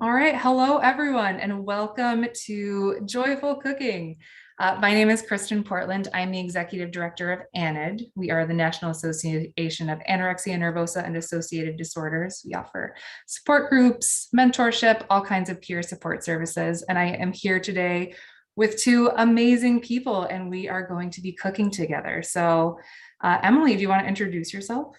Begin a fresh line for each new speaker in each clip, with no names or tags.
All right, hello everyone, and welcome to Joyful Cooking. My name is Kristen Portland. I'm the Executive Director of ANID. We are the National Association of Anorexia Nervosa and Associated Disorders. We offer support groups, mentorship, all kinds of peer support services. And I am here today with two amazing people, and we are going to be cooking together. So, Emily, do you want to introduce yourself?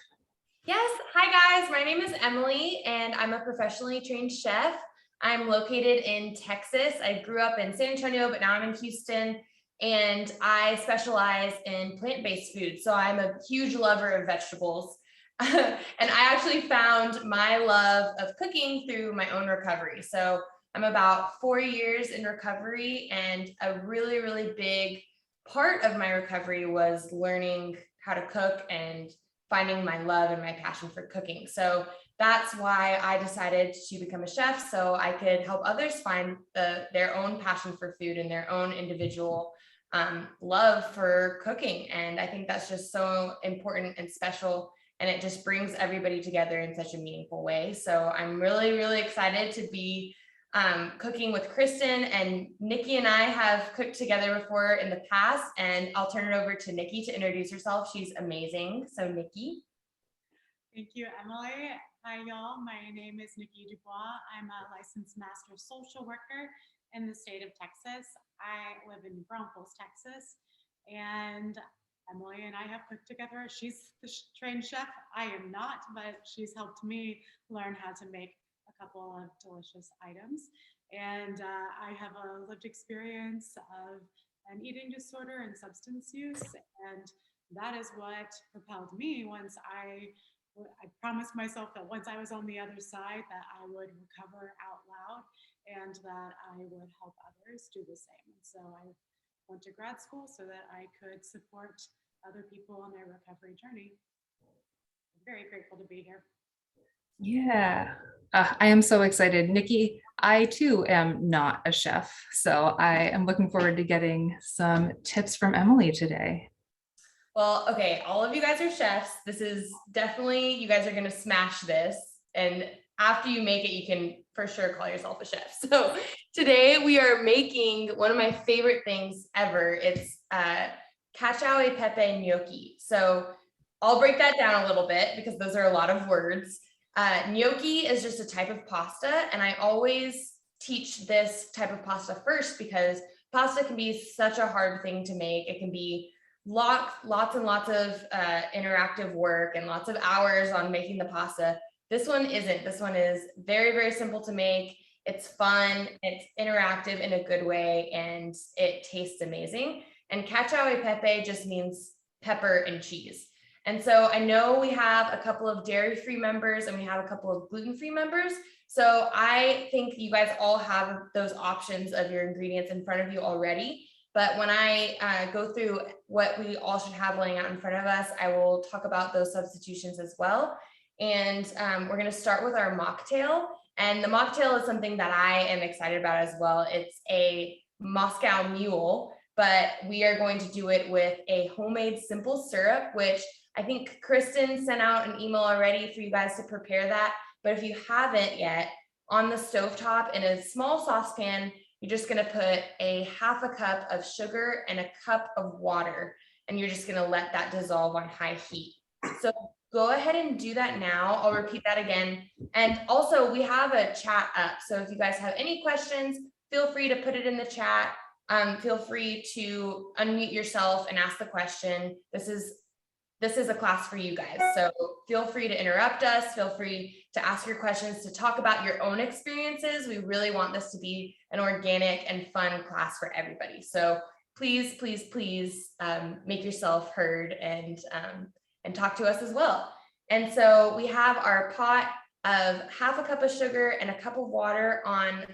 Yes. Hi, guys. My name is Emily, and I'm a professionally trained chef. I'm located in Texas. I grew up in San Antonio, but now I'm in Houston, and I specialize in plant-based food. So I'm a huge lover of vegetables. And I actually found my love of cooking through my own recovery. So I'm about 4 years in recovery, and a really, really big part of my recovery was learning how to cook and finding my love and my passion for cooking. So that's why I decided to become a chef, so I could help others find their own passion for food and their own individual love for cooking. And I think that's just so important and special. And it just brings everybody together in such a meaningful way. So I'm really, really excited to be cooking with Kristen, and Nikki and I have cooked together before in the past, and I'll turn it over to Nikki to introduce herself. She's amazing. So Nikki.
Thank you, Emily. Hi, y'all. My name is Nikki Dubois. I'm a licensed master social worker in the state of Texas. I live in Braunfels, Texas, and Emily and I have cooked together. She's the trained chef. I am not, but she's helped me learn how to make a couple of delicious items. And I have a lived experience of an eating disorder and substance use, and that is what propelled me once I promised myself that once I was on the other side that I would recover out loud and that I would help others do the same. And so I went to grad school so that I could support other people on their recovery journey. I'm very grateful to be here.
Yeah, I am so excited. Nikki, I too am not a chef, so I am looking forward to getting some tips from Emily today.
Well, okay, all of you guys are chefs. This is definitely, you guys are going to smash this. And after you make it, you can for sure call yourself a chef. So today we are making one of my favorite things ever. It's cacio e pepe gnocchi. So I'll break that down a little bit because those are a lot of words. Gnocchi is just a type of pasta, and I always teach this type of pasta first because pasta can be such a hard thing to make. It can be lots and lots of interactive work and lots of hours on making the pasta. This one isn't. This one is very, very simple to make. It's fun, it's interactive in a good way, and it tastes amazing. And cacio e pepe just means pepper and cheese. And so I know we have a couple of dairy-free members and we have a couple of gluten-free members. So I think you guys all have those options of your ingredients in front of you already. But when I go through what we all should have laying out in front of us, I will talk about those substitutions as well. And we're going to start with our mocktail. And the mocktail is something that I am excited about as well. It's a Moscow Mule, but we are going to do it with a homemade simple syrup, which I think Kristen sent out an email already for you guys to prepare that. But if you haven't yet, on the stovetop in a small saucepan, you're just going to put a half a cup of sugar and a cup of water, and you're just going to let that dissolve on high heat. So go ahead and do that now. I'll repeat that again. And also we have a chat up. So if you guys have any questions, feel free to put it in the chat. Feel free to unmute yourself and ask the question. This is a class for you guys. So feel free to interrupt us. Feel free to ask your questions, to talk about your own experiences. We really want this to be an organic and fun class for everybody. So please, please, please make yourself heard and talk to us as well. And so we have our pot of half a cup of sugar and a cup of water on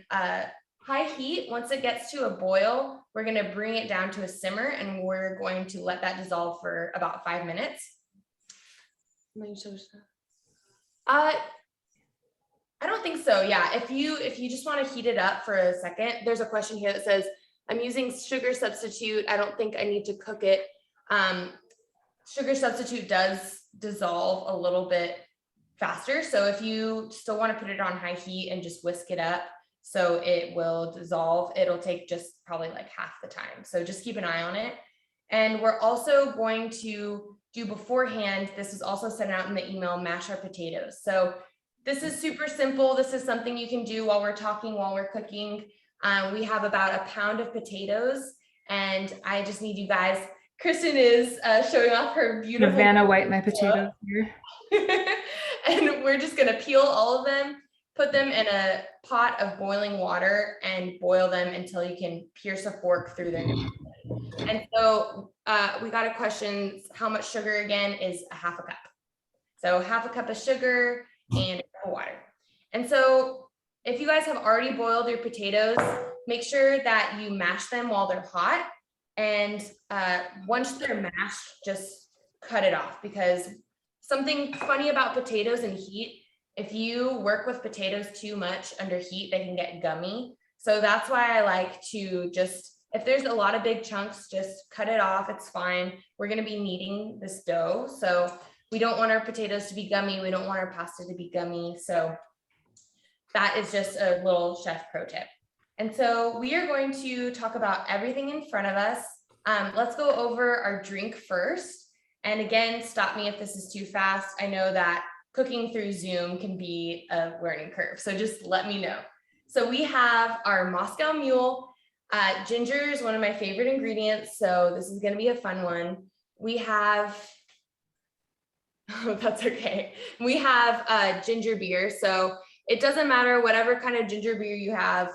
high heat. Once it gets to a boil, we're going to bring it down to a simmer, and we're going to let that dissolve for about 5 minutes. I don't think so. Yeah, if you just want to heat it up for a second, there's a question here that says, I'm using sugar substitute. I don't think I need to cook it. Sugar substitute does dissolve a little bit faster. So if you still want to put it on high heat and just whisk it up so it will dissolve, it'll take just probably like half the time. So just keep an eye on it. And we're also going to do beforehand, this is also sent out in the email, mash our potatoes. So this is super simple. This is something you can do while we're talking, while we're cooking. We have about a pound of potatoes, and I just need you guys. Kristen is showing off her beautiful.
Vanna White my potatoes here.
And we're just gonna peel all of them, put them in a pot of boiling water and boil them until you can pierce a fork through them. And so we got a question, how much sugar again is a half a cup? So half a cup of sugar and a cup of water. And so if you guys have already boiled your potatoes, make sure that you mash them while they're hot. And once they're mashed, just cut it off, because something funny about potatoes and heat, if you work with potatoes too much under heat, they can get gummy. So that's why I like to just, if there's a lot of big chunks, just cut it off. It's fine. We're going to be kneading this dough. So we don't want our potatoes to be gummy. We don't want our pasta to be gummy. So that is just a little chef pro tip. And so we are going to talk about everything in front of us. Let's go over our drink first. And again, stop me if this is too fast. I know that cooking through Zoom can be a learning curve, so just let me know. So we have our Moscow Mule. Ginger is one of my favorite ingredients, so this is going to be a fun one. We have, oh, that's okay. We have ginger beer, so it doesn't matter whatever kind of ginger beer you have.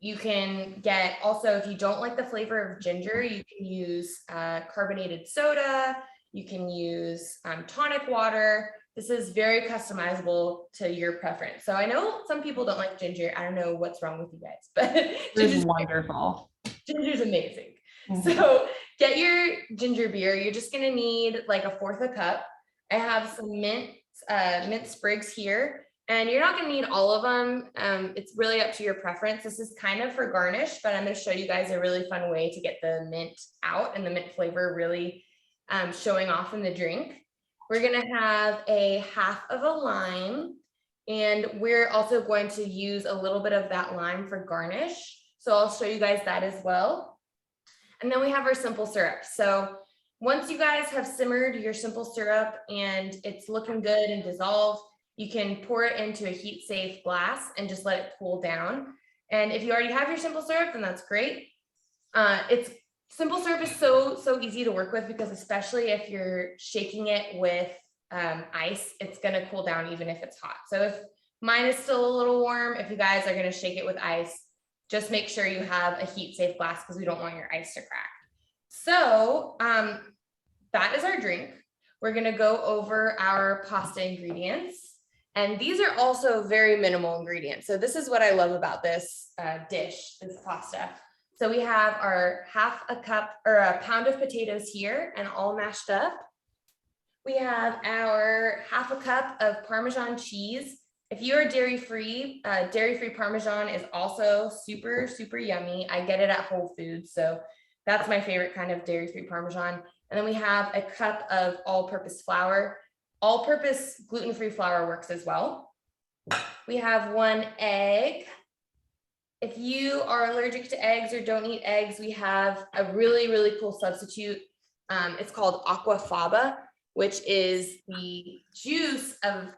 You can get, also, if you don't like the flavor of ginger, you can use carbonated soda. You can use tonic water. This is very customizable to your preference. So I know some people don't like ginger. I don't know what's wrong with you guys, but
It's wonderful.
Ginger's amazing. So get your ginger beer. You're just gonna need like 1/4 cup. I have some mint sprigs here. And you're not going to need all of them. It's really up to your preference. This is kind of for garnish, but I'm going to show you guys a really fun way to get the mint out and the mint flavor really showing off in the drink. We're going to have a 1/2 of a lime, and we're also going to use a little bit of that lime for garnish. So I'll show you guys that as well. And then we have our simple syrup. So once you guys have simmered your simple syrup and it's looking good and dissolved, you can pour it into a heat safe glass and just let it cool down. And if you already have your simple syrup, then that's great. Simple syrup is so easy to work with, because especially if you're shaking it with ice, it's going to cool down even if it's hot. So if mine is still a little warm, if you guys are going to shake it with ice, just make sure you have a heat safe glass, because we don't want your ice to crack. So that is our drink. We're going to go over our pasta ingredients. And these are also very minimal ingredients. So this is what I love about this dish, this pasta. So we have our 1/2 cup or a pound of potatoes here and all mashed up. We have our 1/2 cup of Parmesan cheese. If you are dairy-free Parmesan is also super, super yummy. I get it at Whole Foods. So that's my favorite kind of dairy-free Parmesan. And then we have a cup of all-purpose flour. All-purpose gluten-free flour works as well. We have 1 egg. If you are allergic to eggs or don't eat eggs, we have a really, really cool substitute. It's called Aquafaba, which is the juice of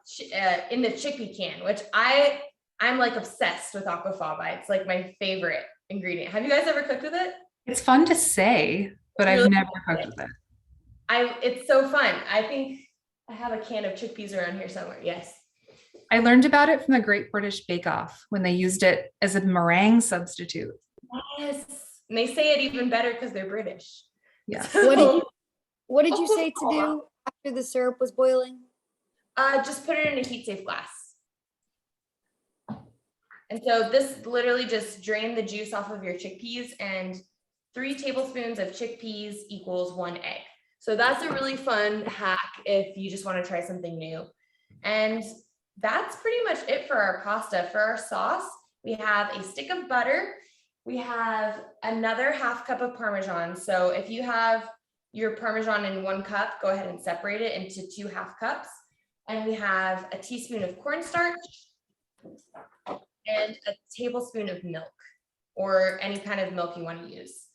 in the chickpea can, which I'm like obsessed with Aquafaba. It's like my favorite ingredient. Have you guys ever cooked with it?
It's fun to say, but I've never cooked with it.
It's so fun. I think I have a can of chickpeas around here somewhere. Yes.
I learned about it from the Great British Bake Off when they used it as a meringue substitute.
Yes. And they say it even better because they're British.
Yes.
What did you say to do after the syrup was boiling?
Just put it in a heat safe glass. And so this literally just drain the juice off of your chickpeas, and 3 tablespoons of chickpeas equals 1 egg. So that's a really fun hack if you just want to try something new. And that's pretty much it for our pasta. For our sauce, we have a stick of butter. We have another 1/2 cup of Parmesan. So if you have your Parmesan in 1 cup, go ahead and separate it into 2 1/2 cups. And we have a teaspoon of cornstarch and a tablespoon of milk, or any kind of milk you want to use.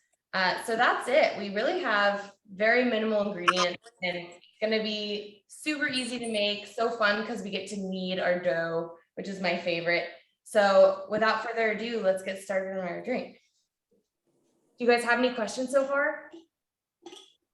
So that's it. We really have very minimal ingredients, and it's going to be super easy to make, so fun because we get to knead our dough, which is my favorite. So without further ado, let's get started on our drink. Do you guys have any questions so far?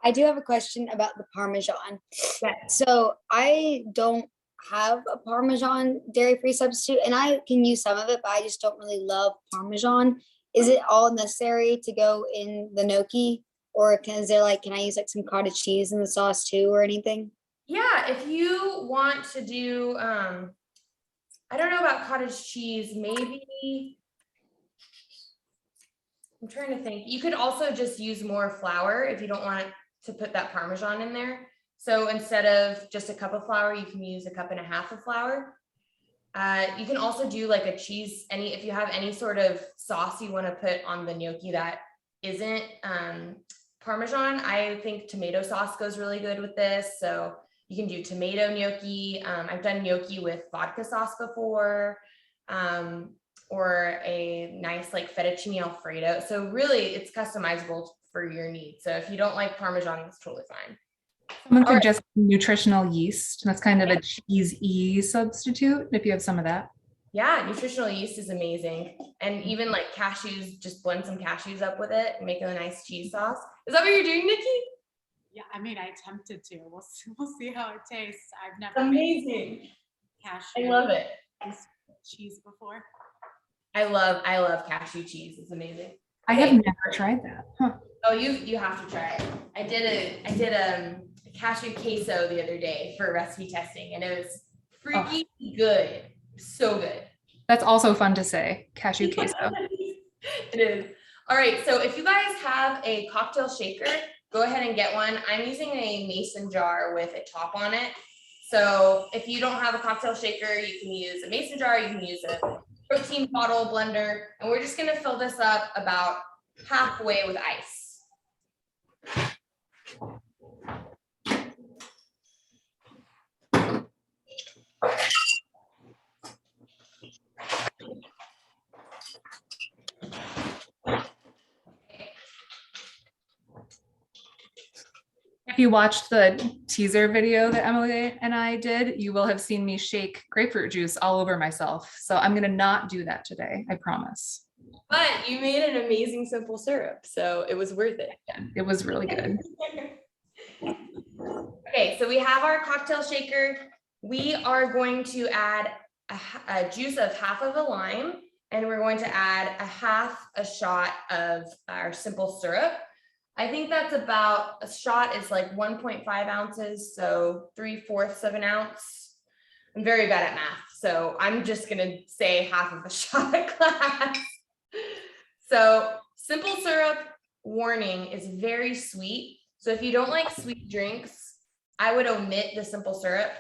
I do have a question about the Parmesan.
Yes.
So I don't have a Parmesan dairy-free substitute, and I can use some of it, but I just don't really love Parmesan. Is it all necessary to go in the gnocchi, or can I use like some cottage cheese in the sauce too, or anything?
Yeah, if you want to do, I don't know about cottage cheese, maybe. I'm trying to think. You could also just use more flour if you don't want to put that Parmesan in there. So instead of just a cup of flour, you can use a cup and a half of flour. You can also do like a cheese, if you have any sort of sauce you want to put on the gnocchi that isn't Parmesan, I think tomato sauce goes really good with this. So you can do tomato gnocchi. I've done gnocchi with vodka sauce before, or a nice like fettuccine Alfredo. So really it's customizable for your needs. So if you don't like Parmesan, that's totally fine.
Someone suggests nutritional yeast. That's kind of a cheese-y substitute if you have some of that.
Yeah, nutritional yeast is amazing. And even like cashews, just blend some cashews up with it and make a nice cheese sauce. Is that what you're doing, Nikki?
Yeah, I mean, I attempted to. We'll see how it tastes. I've never made
Amazing.
cashew
I love it.
cheese before.
I love cashew cheese. It's amazing.
I have never tried that. Huh.
Oh, you have to try it. I did a cashew queso the other day for recipe testing, and it was freaky good. So good.
That's also fun to say, cashew queso.
It is. All right, so if you guys have a cocktail shaker, go ahead and get one. I'm using a mason jar with a top on it. So if you don't have a cocktail shaker, you can use a mason jar, you can use a protein bottle blender, and we're just gonna fill this up about halfway with ice.
If you watched the teaser video that Emily and I did, you will have seen me shake grapefruit juice all over myself. So I'm gonna not do that today, I promise.
But you made an amazing simple syrup, so it was worth it.
It was really good.
Okay, so we have our cocktail shaker. We are going to add a juice of half of a lime, and we're going to add a half a shot of our simple syrup. I think that's about, a shot is like 1.5 ounces, so 3/4 of an ounce. I'm very bad at math, so I'm just gonna say half of a shot of glass. So simple syrup, warning, is very sweet. So if you don't like sweet drinks, I would omit the simple syrup.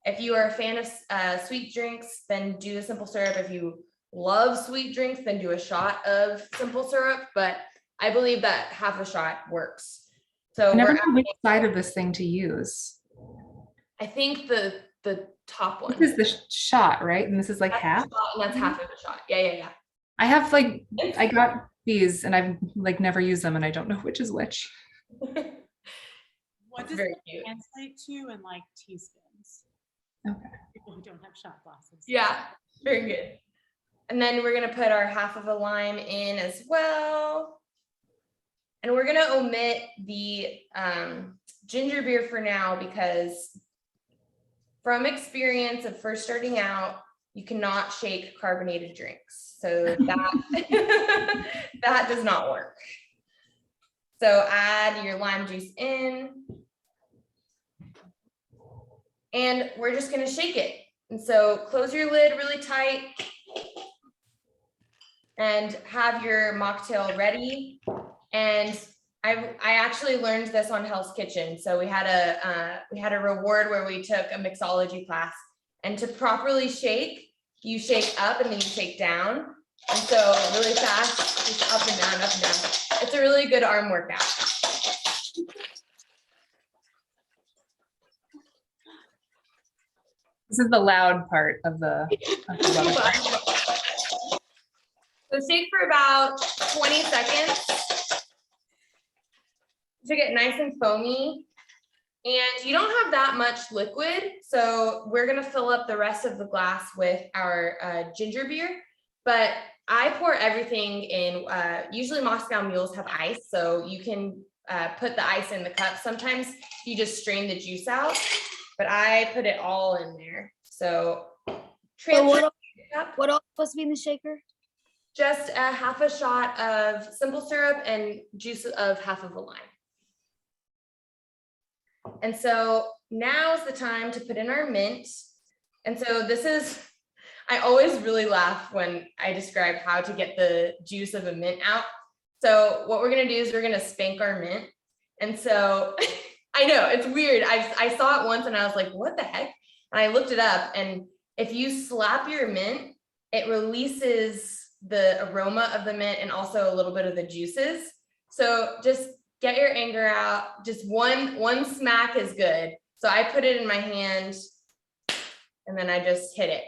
If you are a fan of sweet drinks, then do the simple syrup. If you love sweet drinks, then do a shot of simple syrup. But I believe that half a shot works. So
I never know which side of this thing to use.
I think the top one.
This is the shot, right? And this is like
That's
half.
and that's half of a shot. Yeah.
I have I got these and I've never used them and I don't know which is which.
What does
very
it
cute.
translate to in like teaspoons?
Okay.
People who don't have shot glasses.
Yeah, very good. And then we're gonna put our half of a lime in as well. And we're gonna omit the ginger beer for now because from experience of first starting out, you cannot shake carbonated drinks. So that, that does not work. So add your lime juice in. And we're just gonna shake it. And so close your lid really tight and have your mocktail ready. And I actually learned this on Hell's Kitchen. So we had a reward where we took a mixology class, and to properly shake, you shake up and then you shake down. And so really fast, just up and down, up and down. It's a really good arm workout.
This is the loud part of the webinar.
So shake for about 20 seconds to get nice and foamy. And you don't have that much liquid, so we're gonna fill up the rest of the glass with our ginger beer. But I pour everything in, usually Moscow Mules have ice, so you can put the ice in the cup. Sometimes you just strain the juice out, but I put it all in there. So transfer
What else supposed to be in the shaker?
just a half a shot of simple syrup and juice of half of a lime. And so now's the time to put in our mint. And so this is, I always really laugh when I describe how to get the juice of a mint out. So what we're gonna do is we're gonna spank our mint. And so I know it's weird. I saw it once and I was like, what the heck? And I looked it up, and if you slap your mint, it releases the aroma of the mint and also a little bit of the juices. So just get your anger out. Just one smack is good. So I put it in my hand and then I just hit it.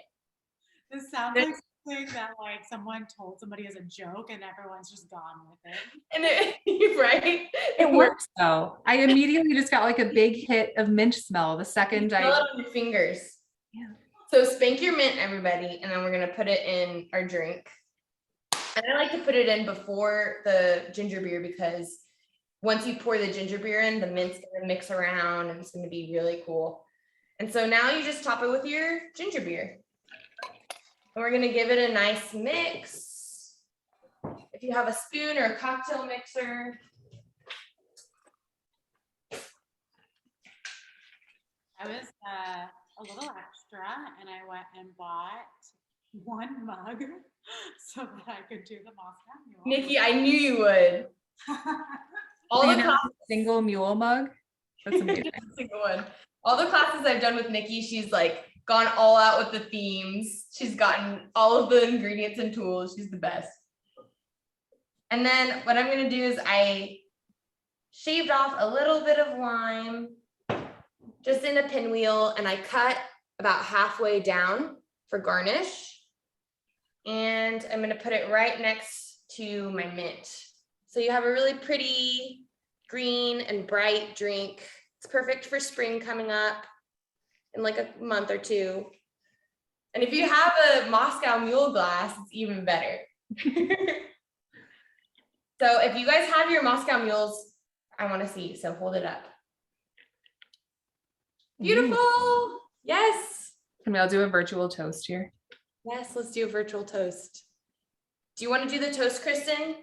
This sounds like something that like someone told somebody as a joke and everyone's just gone with it.
And it, right?
It works though. I immediately just got like a big hit of mint smell the second
Smell it on your fingers.
Yeah.
So spank your mint, everybody, and then we're gonna put it in our drink. And I like to put it in before the ginger beer because once you pour the ginger beer in, the mint's gonna mix around and it's gonna be really cool. And so now you just top it with your ginger beer. And we're gonna give it a nice mix. If you have a spoon or a cocktail mixer.
I was a little extra and I went and bought one mug so that I could do the Moscow Mule.
Nikki, I knew you would. All the classes,
single mule mug. That's amazing.
just a single one. All the classes I've done with Nikki, she's like gone all out with the themes. She's gotten all of the ingredients and tools. She's the best. And then what I'm gonna do is I shaved off a little bit of lime just in a pinwheel, and I cut about halfway down for garnish. And I'm gonna put it right next to my mint. So you have a really pretty green and bright drink. It's perfect for spring coming up in like a month or two. And if you have a Moscow Mule glass, it's even better. So if you guys have your Moscow Mules, I want to see, so hold it up. Beautiful.
Ooh.
Yes.
Can we all do a virtual toast here?
Yes, let's do a virtual toast. Do you want to do the toast, Kristen?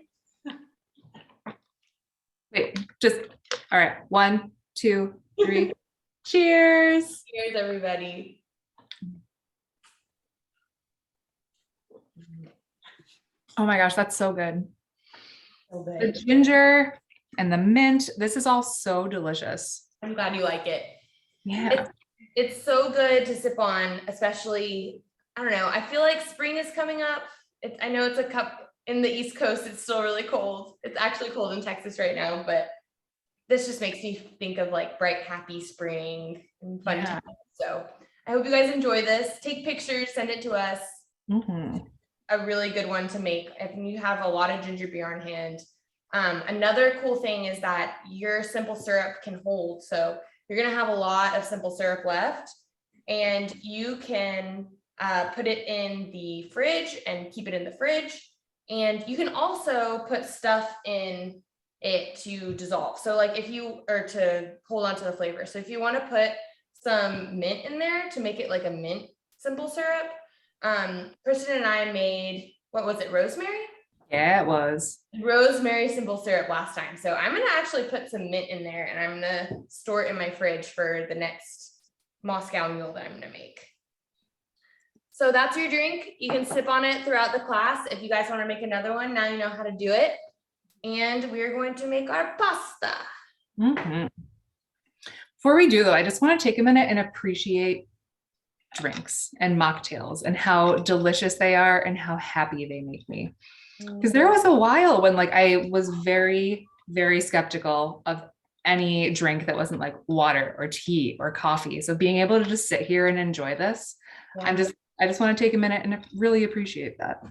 Wait, just, all right. 1, 2, 3. Cheers.
Cheers, everybody.
Oh my gosh, that's so good.
So
The
good.
ginger and the mint, this is all so delicious.
I'm glad you like it.
Yeah.
It's so good to sip on, especially, I don't know, I feel like spring is coming up. I know it's a cup in the East Coast, it's still really cold. It's actually cold in Texas right now, but this just makes me think of like bright, happy spring and fun times. So I hope you guys enjoy this. Take pictures, send it to us.
Mm-hmm.
A really good one to make if you have a lot of ginger beer on hand. Another cool thing is that your simple syrup can hold. So you're gonna have a lot of simple syrup left, and you can put it in the fridge and keep it in the fridge. And you can also put stuff in it to dissolve. So like if you are to hold on to the flavor. So if you want to put some mint in there to make it like a mint simple syrup, Kristen and I made, what was it, rosemary?
Yeah, it was.
Rosemary simple syrup last time. So I'm gonna actually put some mint in there and I'm gonna store it in my fridge for the next Moscow Mule that I'm gonna make. So that's your drink. You can sip on it throughout the class. If you guys want to make another one, now you know how to do it. And we're going to make our pasta.
Mm-hmm. Before we do though, I just want to take a minute and appreciate drinks and mocktails and how delicious they are and how happy they make me. Because there was a while when like I was very, very skeptical of any drink that wasn't like water or tea or coffee. So being able to just sit here and enjoy this,
Yeah.
I just want to take a minute and really appreciate that.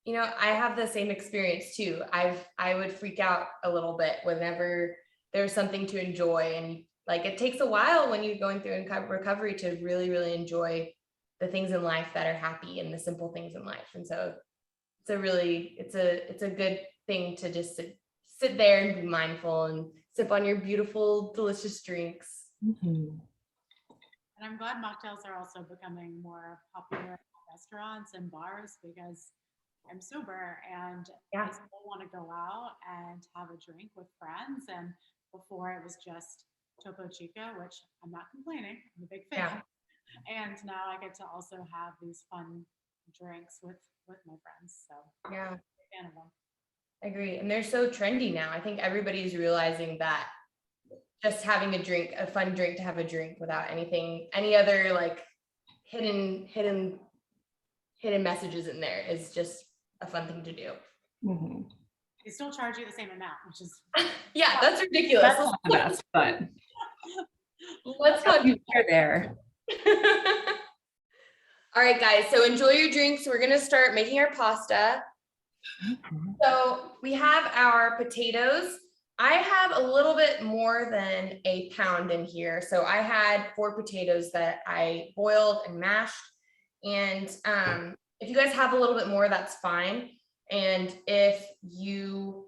You know, I have the same experience too. I would freak out a little bit whenever there's something to enjoy, and like it takes a while when you're going through recovery to really, really enjoy the things in life that are happy and the simple things in life. And so it's a good thing to just sit there and be mindful and sip on your beautiful, delicious drinks.
Mm-hmm.
And I'm glad mocktails are also becoming more popular at restaurants and bars because I'm sober and I still want to go out and have a drink with friends. And before it was just Topo Chico, which I'm not complaining, I'm a big fan. Yeah. And now I get to also have these fun drinks with my friends. So
yeah,
I'm a fan of them.
I agree. And they're so trendy now. I think everybody's realizing that just having a fun drink to have a drink without any other like hidden messages in there is just a fun thing to do.
Mm-hmm.
They still charge you the same amount, which is
yeah, that's ridiculous.
That's not the best, but
let's not do
there.
All right, guys. So enjoy your drinks. We're gonna start making our pasta. So we have our potatoes. I have a little bit more than a pound in here. So I had 4 potatoes that I boiled and mashed. And if you guys have a little bit more, that's fine. And if your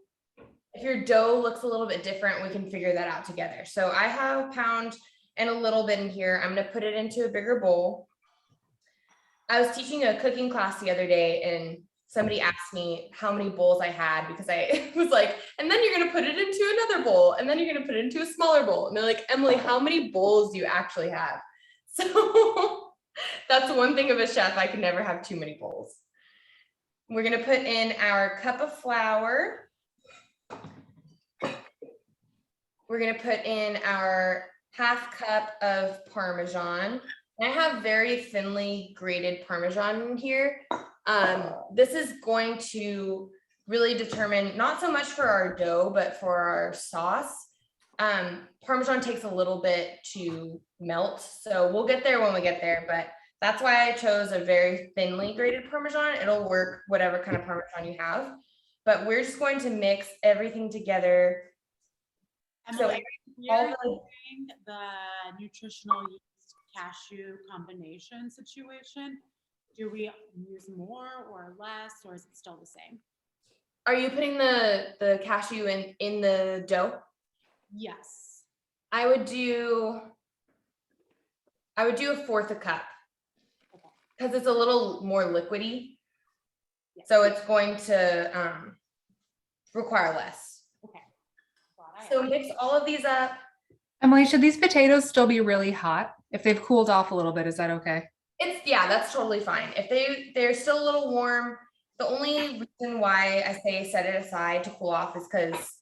dough looks a little bit different, we can figure that out together. So I have a pound and a little bit in here. I'm gonna put it into a bigger bowl. I was teaching a cooking class the other day and somebody asked me how many bowls I had because I was like, and then you're going to put it into another bowl and then you're going to put it into a smaller bowl. And they're like, Emily, how many bowls do you actually have? So that's one thing of a chef. I could never have too many bowls. We're going to put in our cup of flour. We're going to put in our half cup of Parmesan. And I have very thinly grated Parmesan in here. This is going to really determine, not so much for our dough, but for our sauce. Parmesan takes a little bit to melt. So we'll get there when we get there, but that's why I chose a very thinly grated Parmesan. It'll work whatever kind of Parmesan you have, but we're just going to mix everything together.
Emily, the nutritional yeast cashew combination situation, do we use more or less, or is it still the same?
Are you putting the cashew in the dough?
Yes.
I would do 1/4 cup because it's a little more liquidy. Yes. So it's going to require less.
Okay.
So mix all of these up.
Emily, should these potatoes still be really hot? If they've cooled off a little bit, is that okay?
Yeah, that's totally fine. If they're still a little warm, the only reason why I say set it aside to cool off is because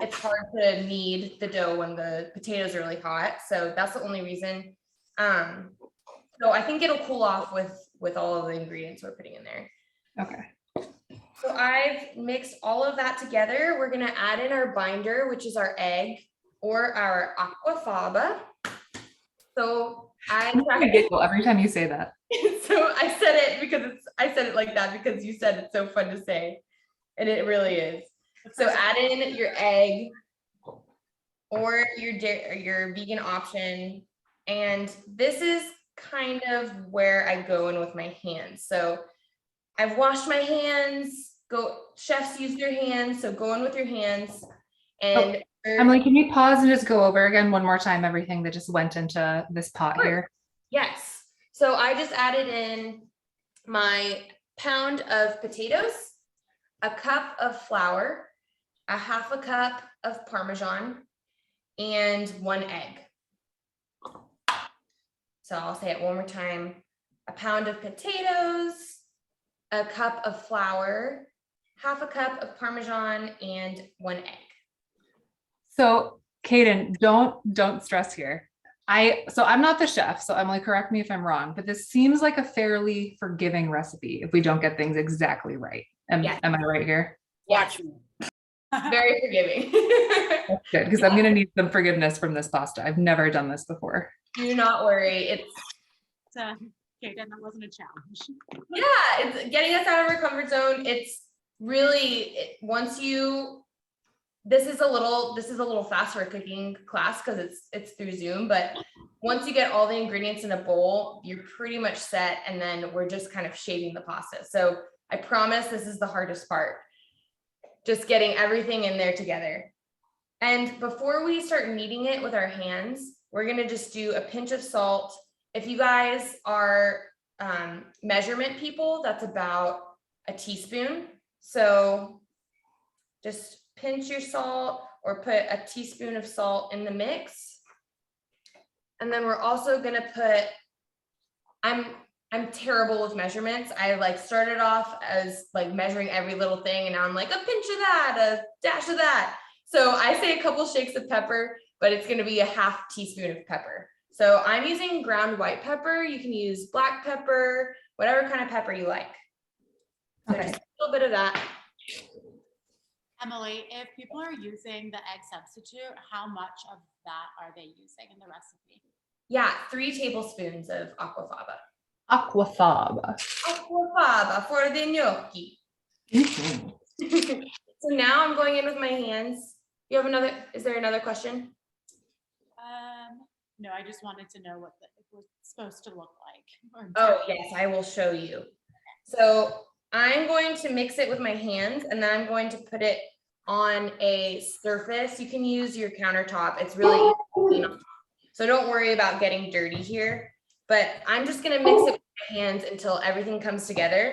it's hard to knead the dough when the potatoes are really hot. So that's the only reason. So I think it'll cool off with all of the ingredients we're putting in there.
Okay.
So I've mixed all of that together. We're gonna add in our binder, which is our egg or our Aquafaba. So I
giggle every time you say that.
So I said it like that because you said it's so fun to say, and it really is. So add in your egg or your vegan option, and this is kind of where I go in with my hands. So I've washed my hands. Chefs use their hands, so go in with your hands. And
Emily, can you pause and just go over again one more time everything that just went into this pot here?
Yes. So I just added in my pound of potatoes, a cup of flour, a 1/2 cup of Parmesan, and 1 egg. So I'll say it one more time. A pound of potatoes, a cup of flour, 1/2 cup of Parmesan, and 1 egg.
So Kaden, don't stress here. So I'm not the chef, so Emily, correct me if I'm wrong, but this seems like a fairly forgiving recipe if we don't get things exactly right. Am I right here?
Yes. Very forgiving.
That's good, because I'm gonna need some forgiveness from this pasta. I've never done this before.
Do not worry. It's
Okay, then that wasn't a challenge.
yeah, it's getting us out of our comfort zone. It's really once you this is a little fast for a cooking class because it's through Zoom, but once you get all the ingredients in a bowl, you're pretty much set, and then we're just kind of shaping the pasta. So I promise this is the hardest part, just getting everything in there together. And before we start kneading it with our hands, we're gonna just do a pinch of salt. If you guys are measurement people, that's about a teaspoon. So just pinch your salt or put a teaspoon of salt in the mix. And then we're also gonna put, I'm terrible with measurements. I like started off as like measuring every little thing, and now I'm like a pinch of that, a dash of that. So I say a couple shakes of pepper, but it's gonna be a half teaspoon of pepper. So I'm using ground white pepper. You can use black pepper, whatever kind of pepper you like. So
Okay.
just a little bit of that.
Emily, if people are using the egg substitute, how much of that are they using in the recipe?
Yeah, 3 tablespoons of aquafaba.
Aquafaba.
Aquafaba for the gnocchi.
Mhm.
So now I'm going in with my hands. You have another, is there another question?
No, I just wanted to know what it was supposed to look like.
Oh, yes, I will show you. So I'm going to mix it with my hands, and then I'm going to put it on a surface. You can use your countertop. It's really easy to clean off. So don't worry about getting dirty here, but I'm just gonna mix it with my hands until everything comes together.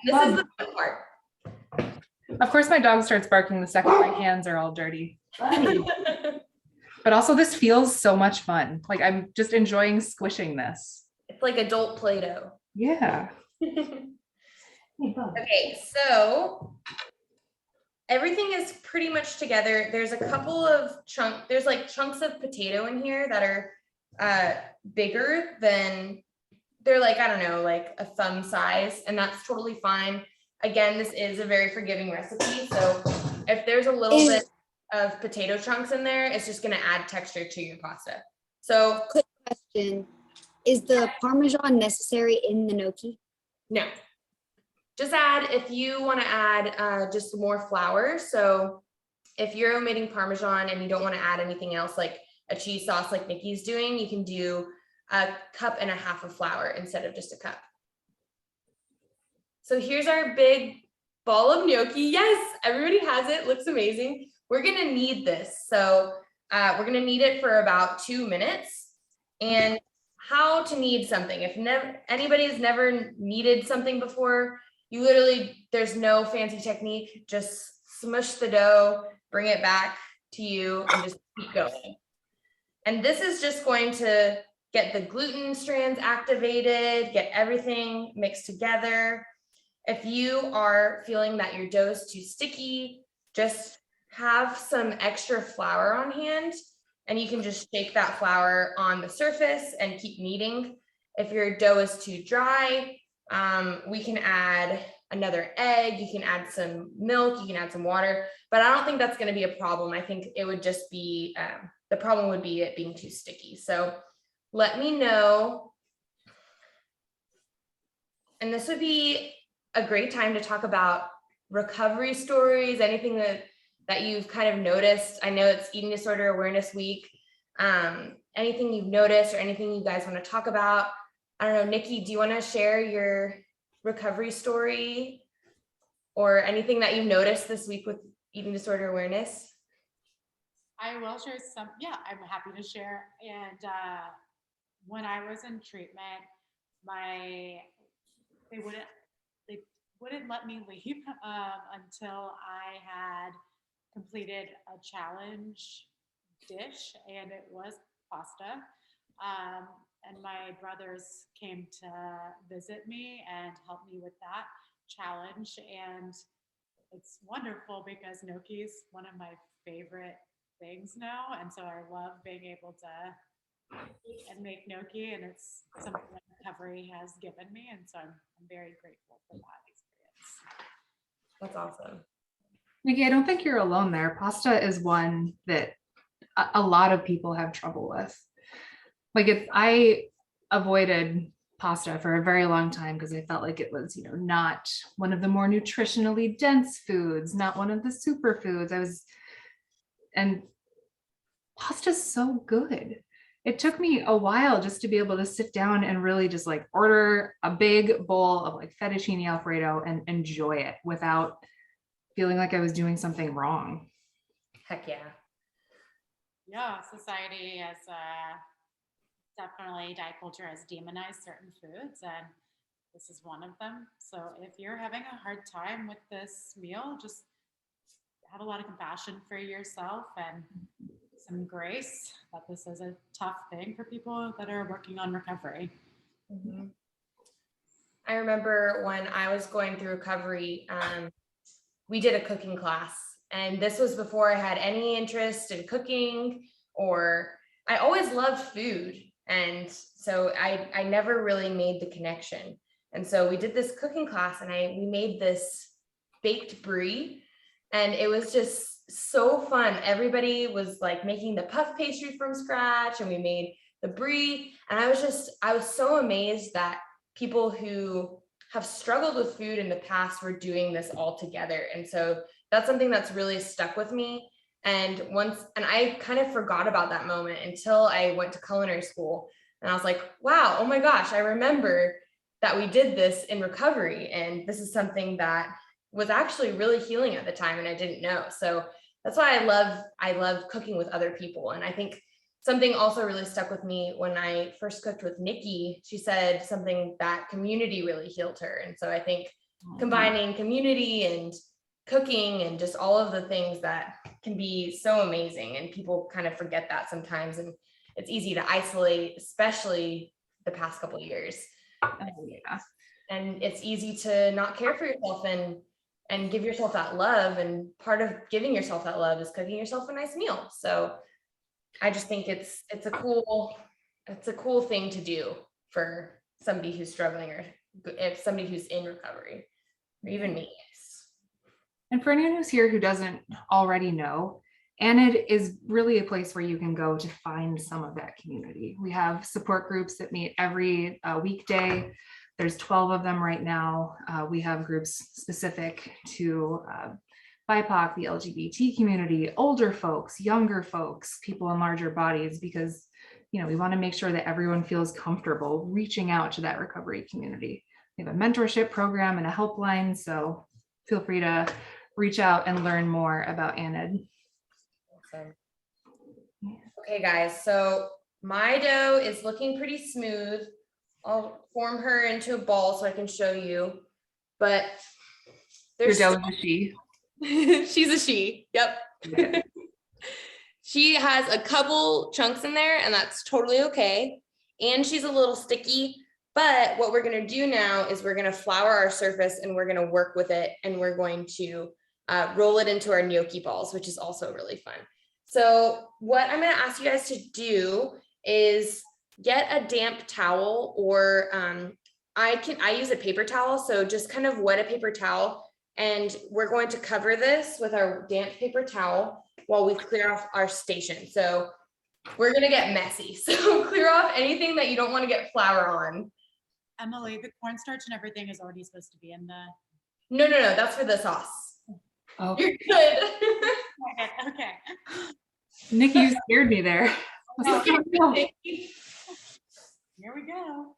This is the fun part.
Of course, my dog starts barking the second my hands are all dirty. But also this feels so much fun. Like I'm just enjoying squishing this.
It's like adult Play-Doh.
Yeah.
Okay, so everything is pretty much together. There's a couple of there's like chunks of potato in here that are bigger than, they're like, I don't know, like a thumb size, and that's totally fine. Again, this is a very forgiving recipe, so if there's a little bit of potato chunks in there, it's just gonna add texture to your pasta. So
Quick question. Is the Parmesan necessary in the gnocchi?
no, just add, if you want to add just more flour. So if you're omitting Parmesan and you don't want to add anything else like a cheese sauce like Nikki's doing, you can do 1.5 cups of flour instead of just a cup. So here's our big ball of gnocchi. Yes, everybody has it, looks amazing. We're gonna knead this. So we're gonna knead it for about 2 minutes. And how to knead something. If anybody's never kneaded something before, you literally, there's no fancy technique, just smush the dough, bring it back to you, and just keep going. And this is just going to get the gluten strands activated, get everything mixed together. If you are feeling that your dough is too sticky, just have some extra flour on hand, and you can just shake that flour on the surface and keep kneading. If your dough is too dry, we can add another egg, you can add some milk, you can add some water, but I don't think that's going to be a problem. I think it would just be, the problem would be it being too sticky. So let me know. And this would be a great time to talk about recovery stories, anything that you've kind of noticed. I know it's Eating Disorder Awareness Week. Anything you've noticed or anything you guys want to talk about? I don't know, Nikki, do you want to share your recovery story or anything that you've noticed this week with Eating Disorder Awareness?
I will share some, yeah, I'm happy to share. And when I was in treatment, they wouldn't let me leave until I had completed a challenge dish, and it was pasta. And my brothers came to visit me and help me with that challenge. And it's wonderful because gnocchi is one of my favorite things now. And so I love being able to eat and make gnocchi, and it's something that recovery has given me. And so I'm very grateful for that experience.
That's awesome.
Nikki, I don't think you're alone there. Pasta is one that a lot of people have trouble with. Like I avoided pasta for a very long time because I felt like it was, not one of the more nutritionally dense foods, not one of the superfoods. And pasta's so good. It took me a while just to be able to sit down and really just like order a big bowl of like fettuccine Alfredo and enjoy it without feeling like I was doing something wrong.
Heck yeah.
Yeah, society has definitely, diet culture has demonized certain foods, and this is one of them. So if you're having a hard time with this meal, just have a lot of compassion for yourself and some grace that this is a tough thing for people that are working on recovery.
Mm-hmm. I remember when I was going through recovery, we did a cooking class, and this was before I had any interest in cooking, or I always loved food. And so I never really made the connection. And so we did this cooking class, and we made this baked brie, and it was just so fun. Everybody was like making the puff pastry from scratch, and we made the brie. And I was so amazed that people who have struggled with food in the past were doing this all together. And so that's something that's really stuck with me. And I kind of forgot about that moment until I went to culinary school, and I was like, wow, oh my gosh, I remember that we did this in recovery. And this is something that was actually really healing at the time, and I didn't know. So that's why I love cooking with other people. And I think something also really stuck with me when I first cooked with Nikki. She said something that community really healed her. And so I think combining community and cooking and just all of the things that can be so amazing, and people kind of forget that sometimes, and it's easy to isolate, especially the past couple of years.
Yeah.
And it's easy to not care for yourself and give yourself that love. And part of giving yourself that love is cooking yourself a nice meal. So I just think it's a cool thing to do for somebody who's struggling, or if somebody who's in recovery, or even me.
And for anyone who's here who doesn't already know, ANID is really a place where you can go to find some of that community. We have support groups that meet every weekday. There's 12 of them right now. We have groups specific to BIPOC, the LGBT community, older folks, younger folks, people in larger bodies, because we want to make sure that everyone feels comfortable reaching out to that recovery community. We have a mentorship program and a helpline, so feel free to reach out and learn more about ANID.
Awesome. Okay, guys, so my dough is looking pretty smooth. I'll form her into a ball so I can show you, but there's
Your dough is a she.
She's a she. Yep.
Okay.
She has a couple chunks in there, and that's totally okay. And she's a little sticky, but what we're going to do now is we're going to flour our surface, and we're going to work with it, and we're going to roll it into our gnocchi balls, which is also really fun. So what I'm going to ask you guys to do is get a damp towel, or I use a paper towel. So just kind of wet a paper towel, and we're going to cover this with our damp paper towel while we clear off our station. So we're going to get messy. So clear off anything that you don't want to get flour on.
Emily, the cornstarch and everything is already supposed to be in the.
No, that's for the sauce.
Oh,
You're good.
Okay.
Nikki, you scared me there.
Here we go.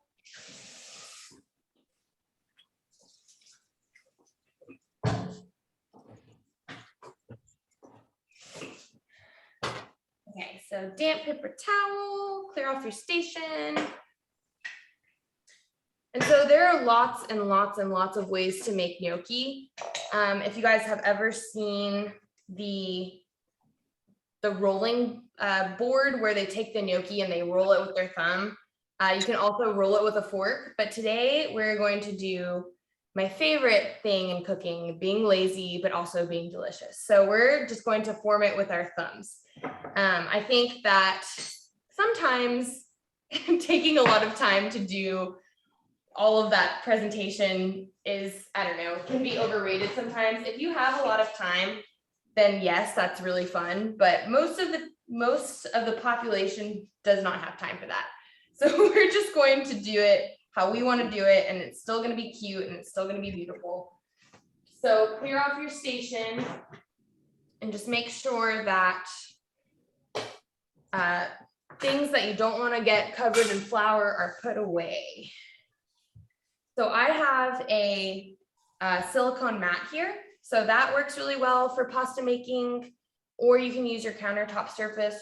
Okay, so damp paper towel, clear off your station. And so there are lots and lots and lots of ways to make gnocchi. If you guys have ever seen the rolling board where they take the gnocchi and they roll it with their thumb, you can also roll it with a fork. But today we're going to do my favorite thing in cooking, being lazy, but also being delicious. So we're just going to form it with our thumbs. I think that sometimes taking a lot of time to do all of that presentation is, I don't know, can be overrated sometimes. If you have a lot of time then yes, that's really fun. But most of the population does not have time for that. So we're just going to do it how we want to do it, and it's still going to be cute and it's still going to be beautiful. So clear off your station and just make sure that things that you don't want to get covered in flour are put away. So I have a silicone mat here. So that works really well for pasta making, or you can use your countertop surface.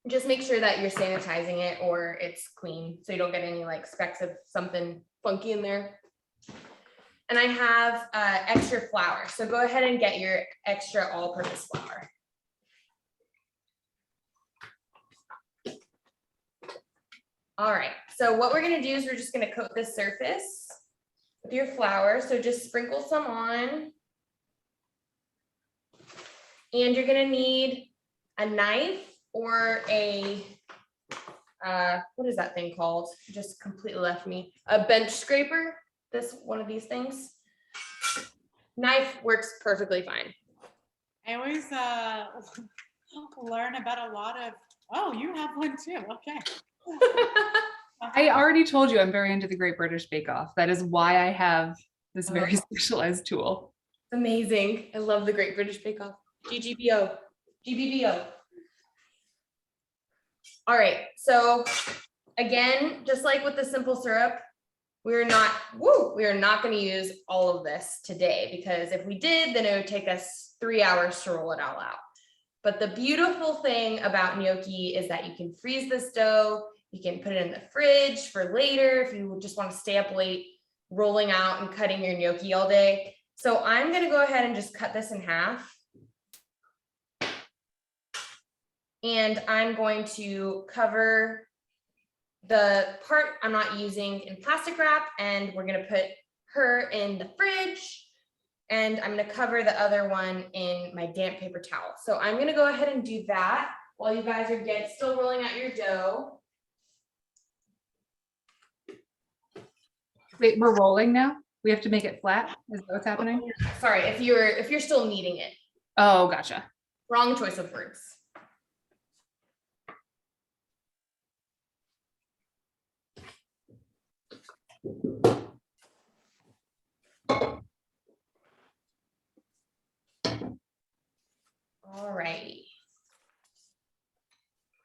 Just make sure that you're sanitizing it or it's clean so you don't get any like specks of something funky in there. And I have extra flour. So go ahead and get your extra all-purpose flour. All right, so what we're gonna do is we're just gonna coat this surface with your flour. So just sprinkle some on. And you're gonna need a knife or a, what is that thing called? It just completely left me. A bench scraper, one of these things. Knife works perfectly fine.
I always learn about a lot of, oh, you have one too, okay.
I already told you I'm very into the Great British Bake Off. That is why I have this very specialized tool.
Amazing. I love the Great British Bake Off. GGBO. GBBO. All right. So again, just like with the simple syrup, we're not going to use all of this today, because if we did, then it would take us 3 hours to roll it all out. But the beautiful thing about gnocchi is that you can freeze this dough. You can put it in the fridge for later if you just want to stay up late rolling out and cutting your gnocchi all day. So I'm going to go ahead and just cut this in half. And I'm going to cover the part I'm not using in plastic wrap, and we're going to put her in the fridge. And I'm going to cover the other one in my damp paper towel. So I'm going to go ahead and do that while you guys are still rolling out your dough.
Wait, we're rolling now? We have to make it flat? Is that what's happening?
Sorry, if you're still kneading it.
Oh, gotcha.
Wrong choice of words. All right.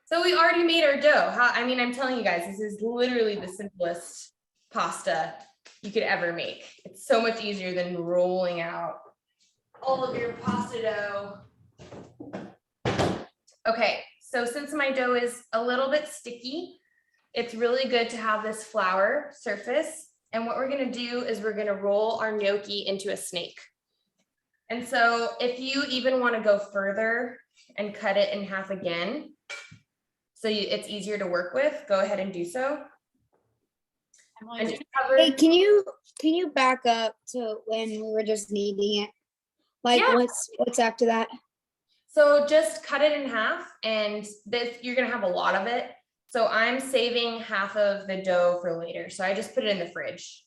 So we already made our dough. I'm telling you guys, this is literally the simplest pasta you could ever make. It's so much easier than rolling out all of your pasta dough. Okay, so since my dough is a little bit sticky, it's really good to have this flour surface. And what we're gonna do is we're gonna roll our gnocchi into a snake. And so if you even wanna go further and cut it in half again, so it's easier to work with, go ahead and do so. And just cover.
Hey, can you back up to when we were just kneading it? Like,
Yeah.
what's after that?
So just cut it in half, and you're gonna have a lot of it. So I'm saving half of the dough for later. So I just put it in the fridge.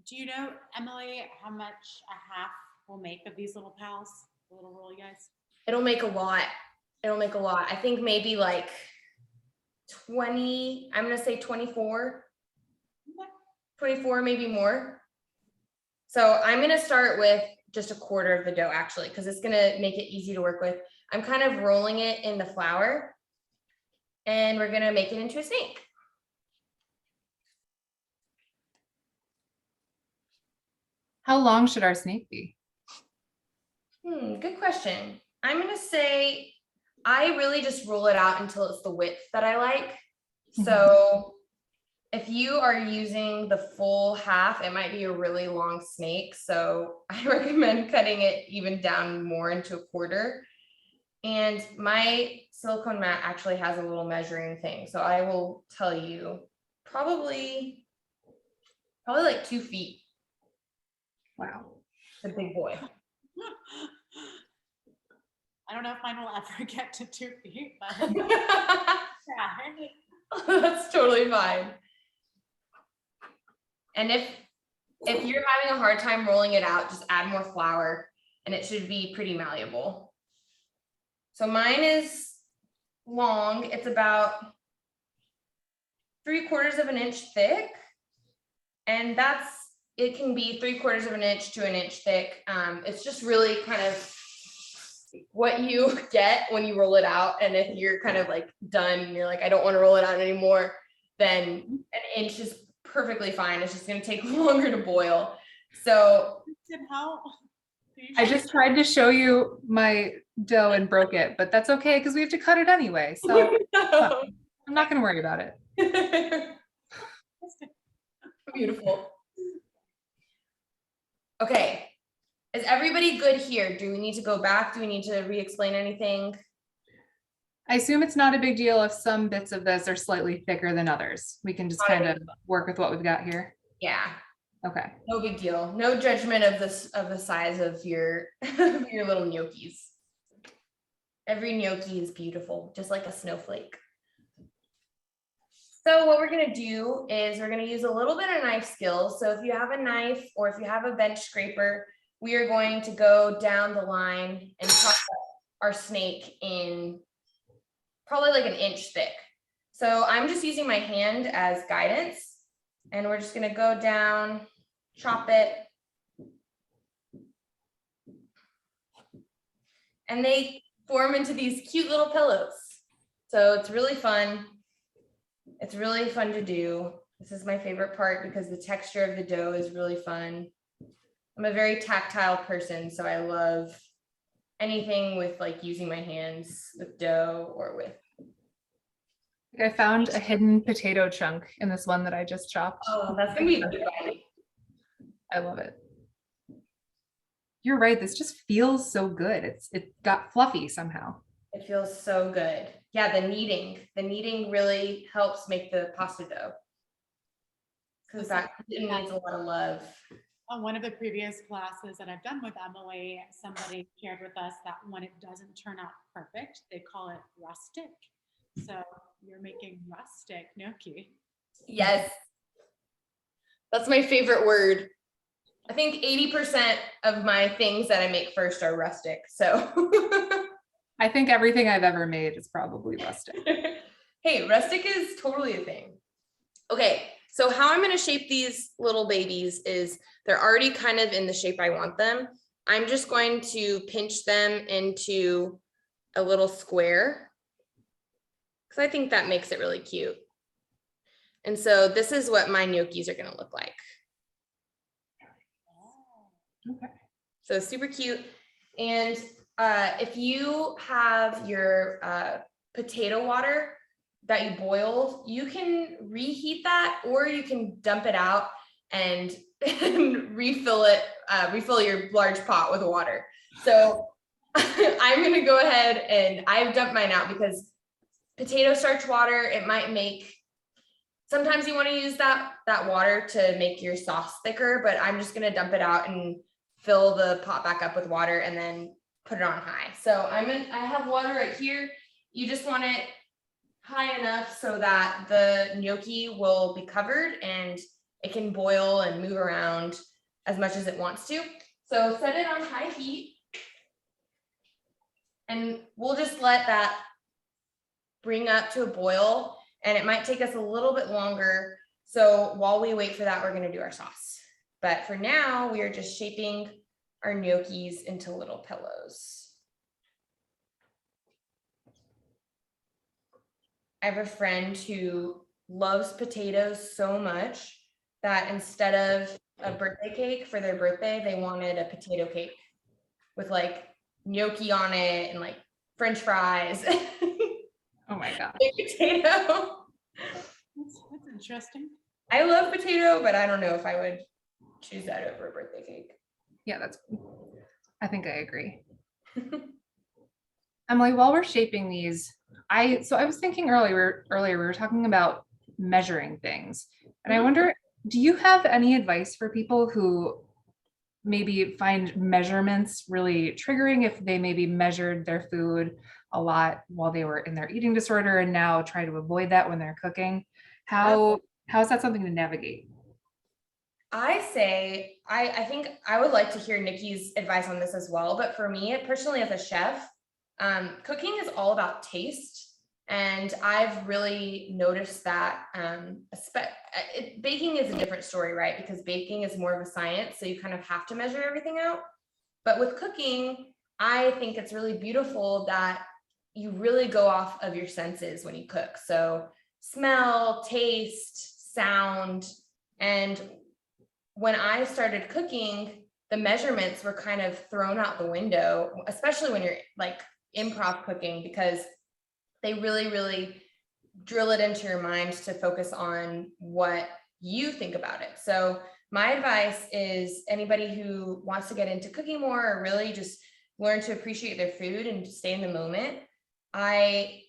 Do you know, Emily, how much a half will make of these little pals, the little roll guys?
It'll make a lot. It'll make a lot. I think maybe like 20, I'm gonna say 24. 24, maybe more. So I'm gonna start with just a quarter of the dough actually, because it's gonna make it easy to work with. I'm kind of rolling it in the flour, and we're gonna make it into a snake.
How long should our snake be?
Good question. I'm gonna say I really just roll it out until it's the width that I like. So if you are using the full half, it might be a really long snake. So I recommend cutting it even down more into a quarter. And my silicone mat actually has a little measuring thing. So I will tell you probably like 2 feet.
Wow.
It's a big boy.
I don't know if mine will ever get to 2 feet, but yeah.
That's totally fine. And if If you're having a hard time rolling it out, just add more flour and it should be pretty malleable. So mine is long. It's about 3/4 of an inch thick. And it can be 3/4 of an inch to an inch thick. It's just really kind of what you get when you roll it out. And if you're kind of like done and you're like, I don't want to roll it out anymore, then an inch is perfectly fine. It's just going to take longer to boil. So
I just tried to show you my dough and broke it, but that's okay because we have to cut it anyway. So I'm not going to worry about it.
Beautiful. Okay. Is everybody good here? Do we need to go back? Do we need to re-explain anything?
I assume it's not a big deal if some bits of this are slightly thicker than others. We can just kind of work with what we've got here.
Yeah.
Okay.
No big deal. No judgment of the size of your your little gnocchis. Every gnocchi is beautiful, just like a snowflake. So what we're gonna do is we're gonna use a little bit of knife skills. So if you have a knife or if you have a bench scraper, we are going to go down the line and chop our snake in probably like an inch thick. So I'm just using my hand as guidance and we're just gonna go down, chop it. And they form into these cute little pillows. So it's really fun. It's really fun to do. This is my favorite part because the texture of the dough is really fun. I'm a very tactile person, so I love anything with like using my hands with dough or with.
I found a hidden potato chunk in this one that I just chopped.
Oh, that's gonna be good.
I love it. You're right. This just feels so good. It got fluffy somehow.
It feels so good. Yeah, the kneading really helps make the pasta dough. Because that needs a lot of love.
On one of the previous classes that I've done with Emily, somebody shared with us that when it doesn't turn out perfect, they call it rustic. So you're making rustic gnocchi.
Yes. That's my favorite word. I think 80% of my things that I make first are rustic. So
I think everything I've ever made is probably rustic.
Hey, rustic is totally a thing. Okay, so how I'm going to shape these little babies is they're already kind of in the shape I want them. I'm just going to pinch them into a little square because I think that makes it really cute. And so this is what my gnocchis are going to look like.
Okay.
So super cute. And if you have your potato water that you boiled, you can reheat that or you can dump it out and refill your large pot with water. So I'm going to go ahead and I've dumped mine out because potato starch water, it might make, sometimes you want to use that water to make your sauce thicker, but I'm just going to dump it out and fill the pot back up with water and then put it on high. So I have water right here. You just want it high enough so that the gnocchi will be covered and it can boil and move around as much as it wants to. So set it on high heat and we'll just let that bring up to a boil, and it might take us a little bit longer. So while we wait for that, we're going to do our sauce. But for now, we are just shaping our gnocchis into little pillows. I have a friend who loves potatoes so much that instead of a birthday cake for their birthday, they wanted a potato cake with like gnocchi on it and like French fries.
Oh my God.
Potato.
That's interesting.
I love potato, but I don't know if I would choose that over a birthday cake.
Yeah, I think I agree. Emily, while we're shaping these, I was thinking earlier we were talking about measuring things. And I wonder, do you have any advice for people who maybe find measurements really triggering if they maybe measured their food a lot while they were in their eating disorder and now try to avoid that when they're cooking? How is that something to navigate?
I say, I think I would like to hear Nikki's advice on this as well. But for me, personally, as a chef, cooking is all about taste. And I've really noticed that baking is a different story, right? Because baking is more of a science. So you kind of have to measure everything out. But with cooking, I think it's really beautiful that you really go off of your senses when you cook. So smell, taste, sound. And when I started cooking, the measurements were kind of thrown out the window, especially when you're like improv cooking, because they really, really drill it into your mind to focus on what you think about it. So my advice is anybody who wants to get into cooking more or really just learn to appreciate their food and stay in the moment, I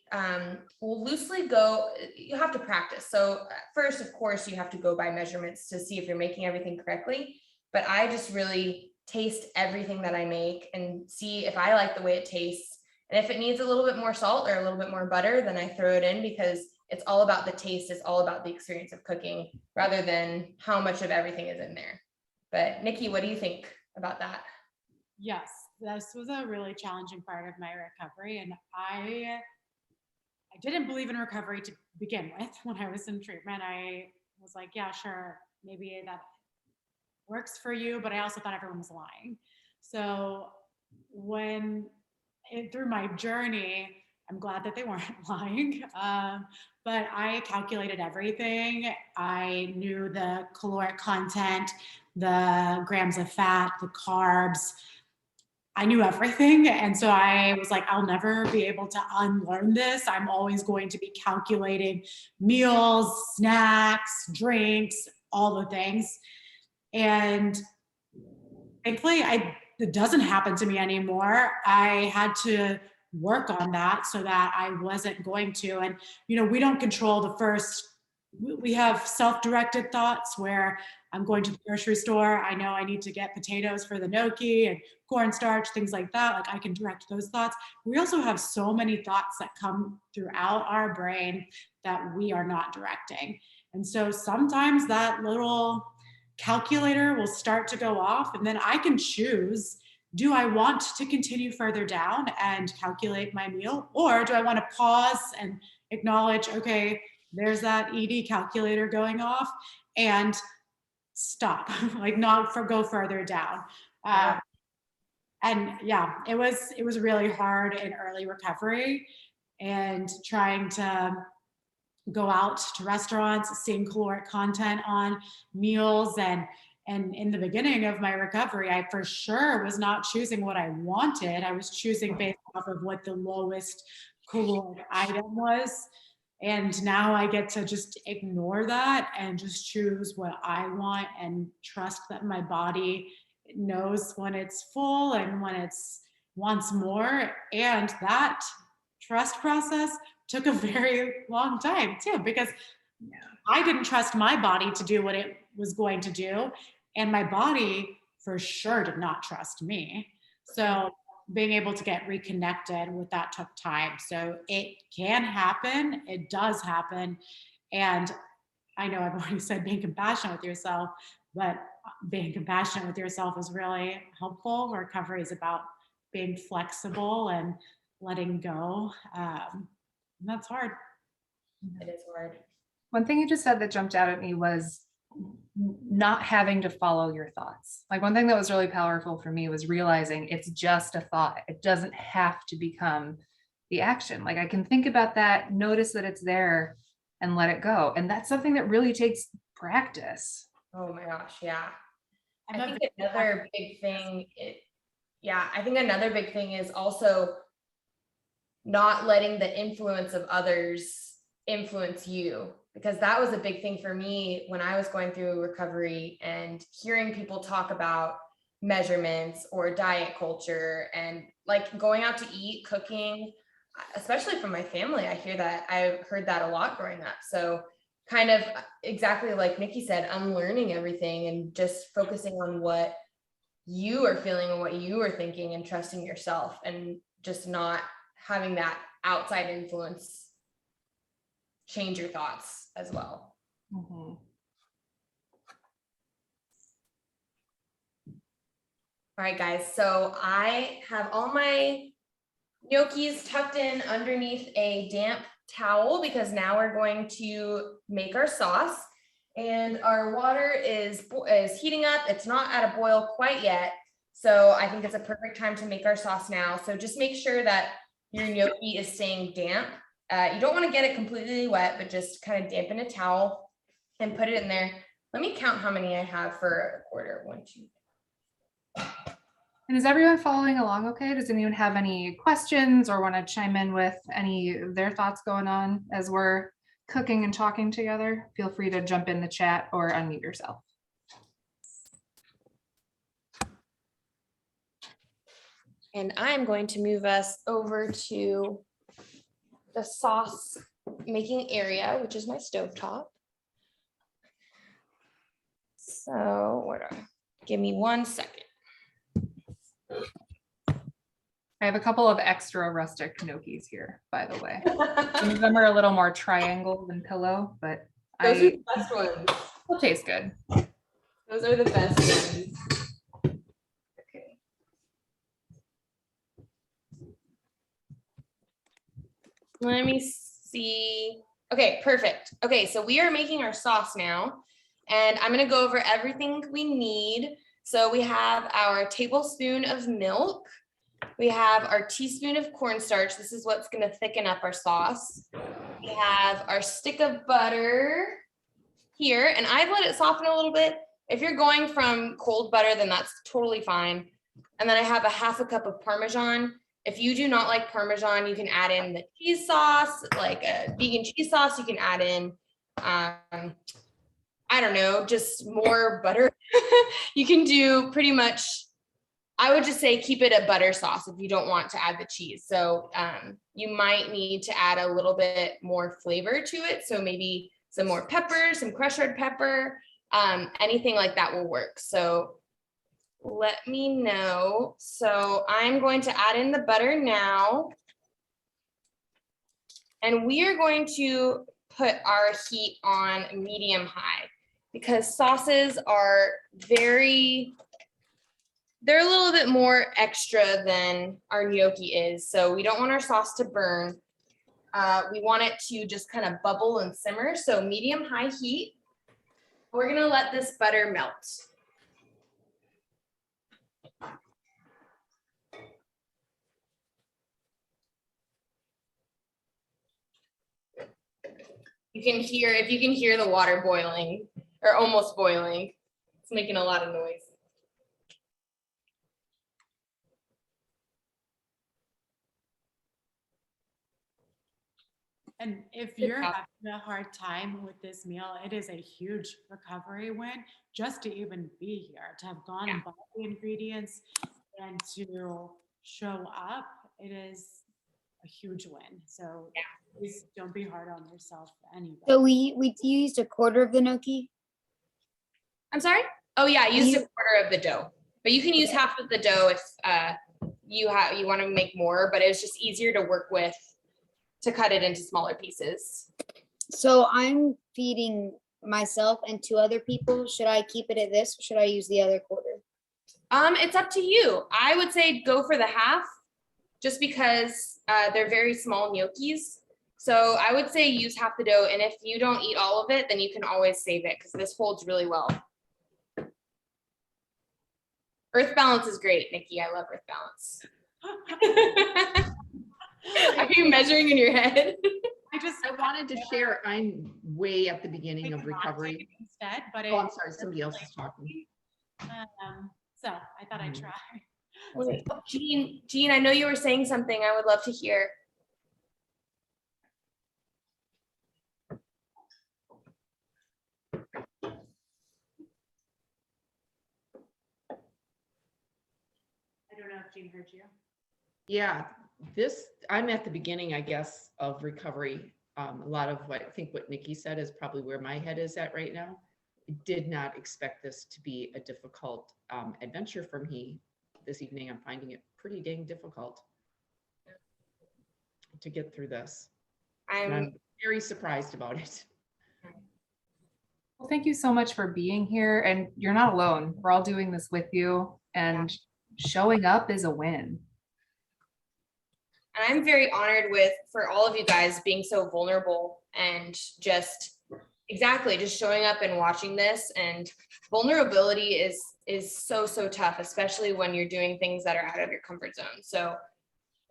will loosely go, you have to practice. So first, of course, you have to go by measurements to see if you're making everything correctly. But I just really taste everything that I make and see if I like the way it tastes. And if it needs a little bit more salt or a little bit more butter, then I throw it in, because it's all about the taste. It's all about the experience of cooking rather than how much of everything is in there. But Nikki, what do you think about that?
Yes, this was a really challenging part of my recovery. And I didn't believe in recovery to begin with. When I was in treatment, I was like, yeah, sure, maybe that works for you, but I also thought everyone was lying. So through my journey, I'm glad that they weren't lying. But I calculated everything. I knew the caloric content, the grams of fat, the carbs. I knew everything. And so I was like, I'll never be able to unlearn this. I'm always going to be calculating meals, snacks, drinks, all the things. And thankfully, it doesn't happen to me anymore. I had to work on that so that I wasn't going to. And, we don't control we have self-directed thoughts where I'm going to the grocery store. I know I need to get potatoes for the gnocchi and cornstarch, things like that. Like I can direct those thoughts. We also have so many thoughts that come throughout our brain that we are not directing. And so sometimes that little calculator will start to go off, and then I can choose, do I want to continue further down and calculate my meal, or do I want to pause and acknowledge, okay, there's that ED calculator going off, and stop, like not go further down. And yeah, it was really hard in early recovery and trying to go out to restaurants, seeing caloric content on meals. And in the beginning of my recovery, I for sure was not choosing what I wanted. I was choosing based off of what the lowest caloric item was. And now I get to just ignore that and just choose what I want and trust that my body knows when it's full and when it's wants more. And that trust process took a very long time too, because I didn't trust my body to do what it was going to do. And my body for sure did not trust me. So being able to get reconnected with that took time. So it can happen. It does happen. And I know I've already said being compassionate with yourself, but being compassionate with yourself is really helpful. Recovery is about being flexible and letting go. And that's hard.
It is hard.
One thing you just said that jumped out at me was not having to follow your thoughts. Like one thing that was really powerful for me was realizing it's just a thought. It doesn't have to become the action. Like I can think about that, notice that it's there, and let it go. And that's something that really takes practice.
Oh my gosh, yeah. I think another big thing, I think another big thing is also not letting the influence of others influence you, because that was a big thing for me when I was going through recovery and hearing people talk about measurements or diet culture and like going out to eat, cooking, especially from my family. I heard that a lot growing up. So kind of exactly like Nikki said, unlearning everything and just focusing on what you are feeling and what you are thinking and trusting yourself and just not having that outside influence change your thoughts as well.
Mm-hmm.
All right, guys, so I have all my gnocchis tucked in underneath a damp towel because now we're going to make our sauce. And our water is heating up. It's not at a boil quite yet. So I think it's a perfect time to make our sauce now. So just make sure that your gnocchi is staying damp. You don't want to get it completely wet, but just kind of dampen a towel and put it in there. Let me count how many I have for a quarter. 1, 2.
And is everyone following along okay? Does anyone have any questions or want to chime in with any of their thoughts going on as we're cooking and talking together? Feel free to jump in the chat or unmute yourself.
And I'm going to move us over to the sauce making area, which is my stovetop. So give me 1 second.
I have a couple of extra rustic gnocchis here, by the way. Some of them are a little more triangle than pillow, but
Those are the best ones.
will taste good.
Those are the best ones. Okay. Let me see. Okay, perfect. Okay, so we are making our sauce now, and I'm gonna go over everything we need. So we have our tablespoon of milk. We have our teaspoon of cornstarch. This is what's gonna thicken up our sauce. We have our stick of butter here, and I've let it soften a little bit. If you're going from cold butter, then that's totally fine. And then I have a 1/2 cup of Parmesan. If you do not like Parmesan, you can add in the cheese sauce, like a vegan cheese sauce. You can add in, I don't know, just more butter. You can do pretty much, I would just say keep it a butter sauce if you don't want to add the cheese. So you might need to add a little bit more flavor to it. So maybe some more pepper, some crushed red pepper, anything like that will work. So let me know. So I'm going to add in the butter now. And we are going to put our heat on medium high because sauces are they're a little bit more extra than our gnocchi is. So we don't want our sauce to burn. We want it to just kind of bubble and simmer. So medium high heat. We're gonna let this butter melt. You can hear, if you can hear the water boiling or almost boiling, it's making a lot of noise.
And if you're having a hard time with this meal, it is a huge recovery win just to even be here, to have gone and bought the ingredients and to show up. It is a huge win. So please don't be hard on yourself. Anyway.
So we used a quarter of the gnocchi.
I'm sorry? Oh yeah, I used a quarter of the dough, but you can use half of the dough if you want to make more, but it was just easier to work with to cut it into smaller pieces.
So I'm feeding myself and 2 other people. Should I keep it at this or should I use the other quarter?
It's up to you. I would say go for the half just because they're very small gnocchis. So I would say use half the dough. And if you don't eat all of it, then you can always save it because this holds really well. Earth balance is great, Nikki. I love earth balance. Are you measuring in your head?
I wanted to share, I'm way at the beginning of recovery.
Instead, but
Oh, I'm sorry, somebody else is talking.
So I thought I'd try.
Jean, I know you were saying something I would love to hear.
I don't know if Jean heard you.
Yeah, I'm at the beginning, I guess, of recovery. A lot of what I think what Nikki said is probably where my head is at right now. I did not expect this to be a difficult adventure for me this evening. I'm finding it pretty dang difficult to get through this. I'm very surprised about it.
Well, thank you so much for being here, and you're not alone. We're all doing this with you, and showing up is a win.
And I'm very honored for all of you guys being so vulnerable and just showing up and watching this. And vulnerability is so tough, especially when you're doing things that are out of your comfort zone. So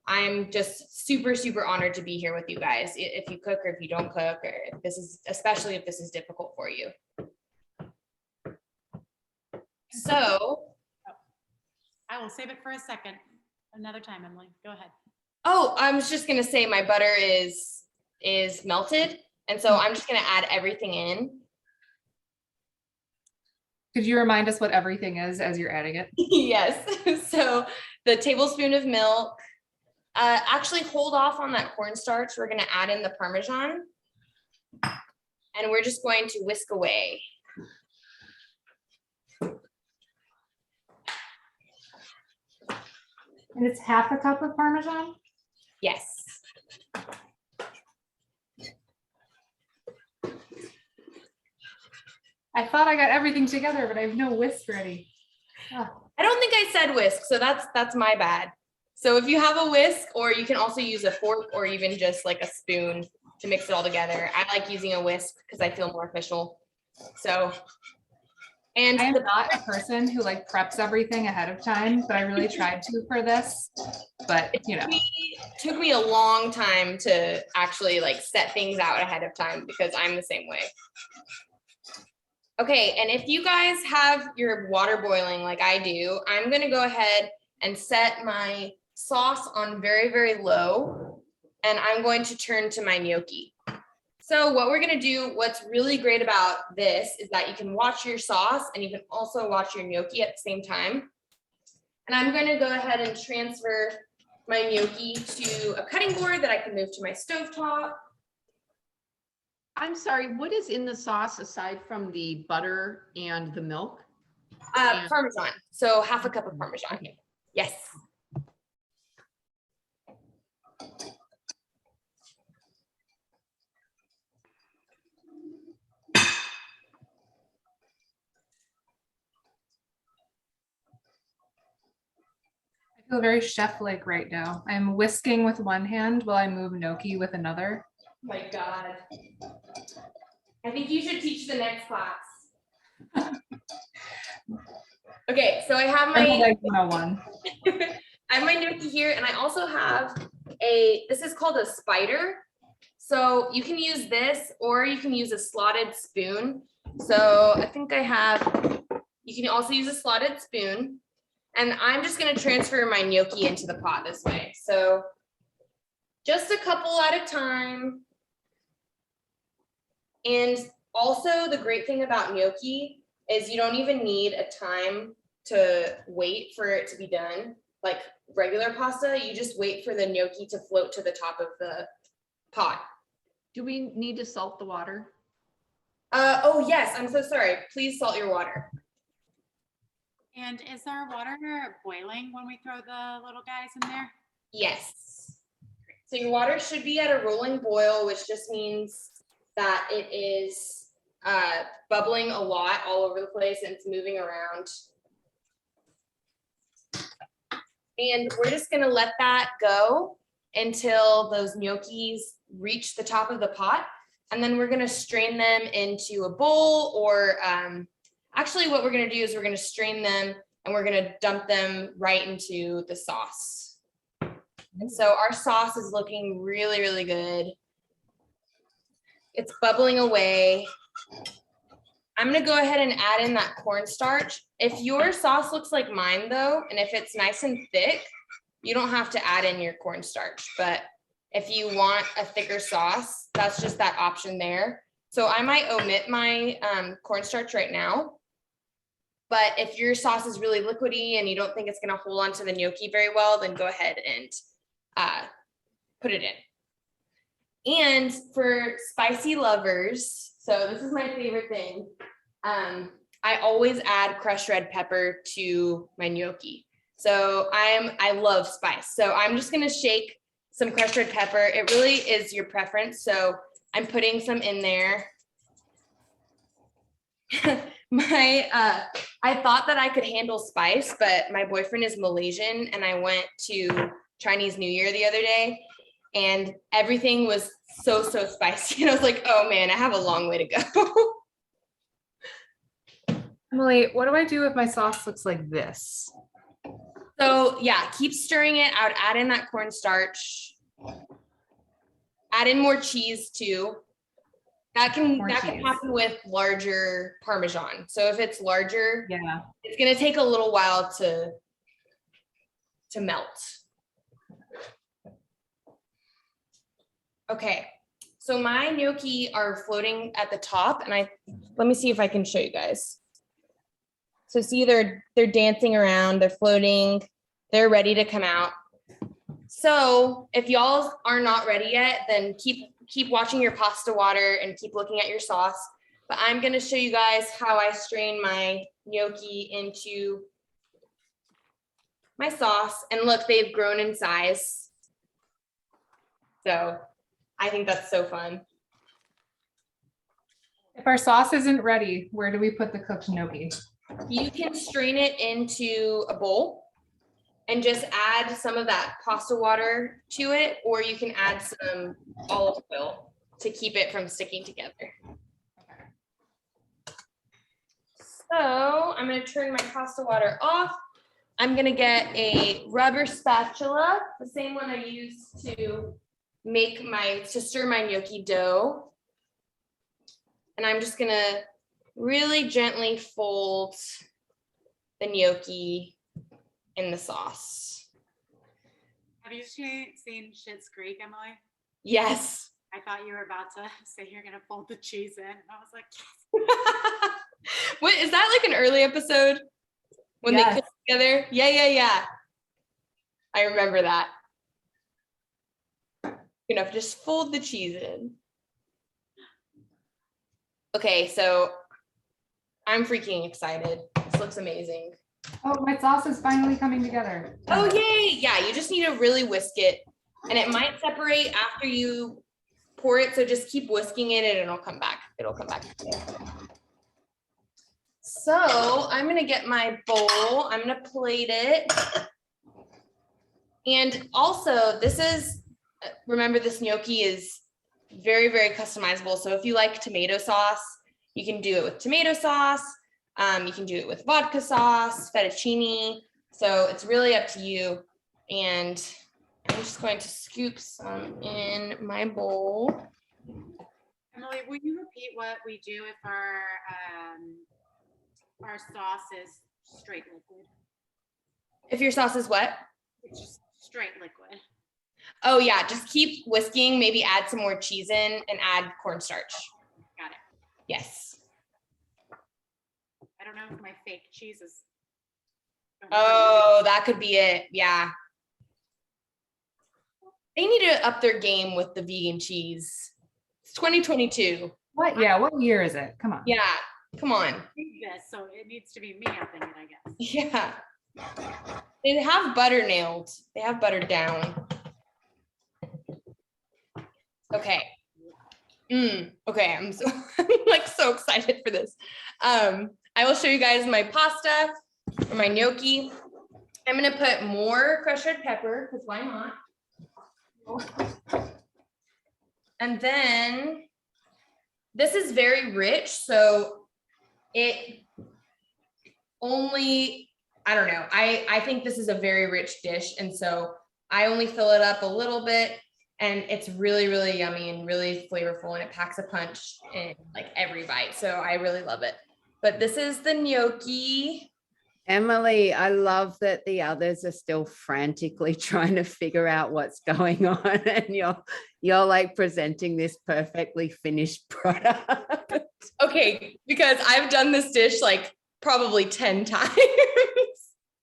I'm just super honored to be here with you guys. If you cook or if you don't cook, or especially if this is difficult for you. So
I will save it for a second. Another time, Emily, go ahead.
Oh, I was just gonna say my butter is melted, and so I'm just gonna add everything in.
Could you remind us what everything is as you're adding it?
Yes. So the tablespoon of milk. Actually, hold off on that cornstarch. We're gonna add in the Parmesan, and we're just going to whisk away.
And it's half a cup of Parmesan?
Yes.
I thought I got everything together, but I have no whisk ready.
I don't think I said whisk, so that's my bad. So if you have a whisk, or you can also use a fork or even just like a spoon to mix it all together. I like using a whisk because I feel more official. So, and
I am not a person who like preps everything ahead of time, but I really tried to for this. But you know,
it took me a long time to actually like set things out ahead of time because I'm the same way. Okay, and if you guys have your water boiling like I do, I'm gonna go ahead and set my sauce on very low, and I'm going to turn to my gnocchi. So what we're gonna do, what's really great about this is that you can watch your sauce and you can also watch your gnocchi at the same time. And I'm gonna go ahead and transfer my gnocchi to a cutting board that I can move to my stovetop.
I'm sorry, what is in the sauce aside from the butter and the milk?
Parmesan, so half a cup of Parmesan.
Okay.
Yes.
I feel very chef-like right now. I'm whisking with one hand while I move gnocchi with another.
My God. I think you should teach the next class. Okay, so I have my
Like 101.
I have my gnocchi here, and I also have this is called a spider. So you can use this, or you can use a slotted spoon. So I think you can also use a slotted spoon. And I'm just gonna transfer my gnocchi into the pot this way. So just a couple at a time. And also the great thing about gnocchi is you don't even need a time to wait for it to be done. Like regular pasta, you just wait for the gnocchi to float to the top of the pot.
Do we need to salt the water?
Oh yes, I'm so sorry. Please salt your water.
And is our water boiling when we throw the little guys in there?
Yes. So your water should be at a rolling boil, which just means that it is bubbling a lot all over the place and it's moving around. And we're just gonna let that go until those gnocchis reach the top of the pot. And then we're gonna strain them into a bowl, or actually what we're gonna do is we're gonna strain them and we're gonna dump them right into the sauce. So our sauce is looking really good. It's bubbling away. I'm gonna go ahead and add in that cornstarch. If your sauce looks like mine though, and if it's nice and thick, you don't have to add in your cornstarch. But if you want a thicker sauce, that's just that option there. So I might omit my cornstarch right now. But if your sauce is really liquidy and you don't think it's gonna hold on to the gnocchi very well, then go ahead and put it in. And for spicy lovers, so this is my favorite thing. I always add crushed red pepper to my gnocchi. So I love spice. So I'm just gonna shake some crushed red pepper. It really is your preference. So I'm putting some in there. I thought that I could handle spice, but my boyfriend is Malaysian and I went to Chinese New Year the other day and everything was so spicy. And I was like, oh man, I have a long way to go.
Emily, what do I do if my sauce looks like this?
So yeah, keep stirring it. I would add in that cornstarch. Add in more cheese too. That can happen with larger Parmesan. So if it's larger,
Yeah.
it's gonna take a little while to melt. Okay, so my gnocchi are floating at the top, and let me see if I can show you guys. So see, they're dancing around, they're floating, they're ready to come out. So if y'all are not ready yet, then keep watching your pasta water and keep looking at your sauce. But I'm gonna show you guys how I strain my gnocchi into my sauce. And look, they've grown in size. So I think that's so fun.
If our sauce isn't ready, where do we put the cooked gnocchi?
You can strain it into a bowl and just add some of that pasta water to it, or you can add some olive oil to keep it from sticking together. So I'm going to turn my pasta water off. I'm going to get a rubber spatula, the same one I used to stir my gnocchi dough. And I'm just going to really gently fold the gnocchi in the sauce.
Have you seen Schitt's Creek, Emily?
Yes.
I thought you were about to say you're gonna fold the cheese in. And I was like, yes.
What is that, like an early episode when they cook together? Yeah. I remember that. You know, just fold the cheese in. Okay, so I'm freaking excited. This looks amazing.
Oh, my sauce is finally coming together.
Oh, yay. Yeah, you just need to really whisk it. And it might separate after you pour it. So just keep whisking it and it'll come back. It'll come back. So I'm going to get my bowl. I'm going to plate it. And also remember this gnocchi is very, very customizable. So if you like tomato sauce, you can do it with tomato sauce. You can do it with vodka sauce, fettuccine. So it's really up to you. And I'm just going to scoop some in my bowl.
Emily, will you repeat what we do if our sauce is straight liquid?
If your sauce is what?
It's just straight liquid.
Oh yeah, just keep whisking, maybe add some more cheese in and add cornstarch.
Got it.
Yes.
I don't know if my fake cheese is.
Oh, that could be it. Yeah. They need to up their game with the vegan cheese. It's 2022.
What? Yeah. What year is it? Come on.
Yeah. Come on.
This, so it needs to be me upping it, I guess.
Yeah. They have butter nailed. They have butter down. Okay. Okay. I'm like so excited for this. I will show you guys my pasta or my gnocchi. I'm going to put more crushed red pepper because why not? And then this is very rich. So it only, I don't know. I think this is a very rich dish. And so I only fill it up a little bit and it's really, really yummy and really flavorful. And it packs a punch in like every bite. So I really love it. But this is the gnocchi.
Emily, I love that the others are still frantically trying to figure out what's going on and you're like presenting this perfectly finished product.
Okay, because I've done this dish like probably 10 times.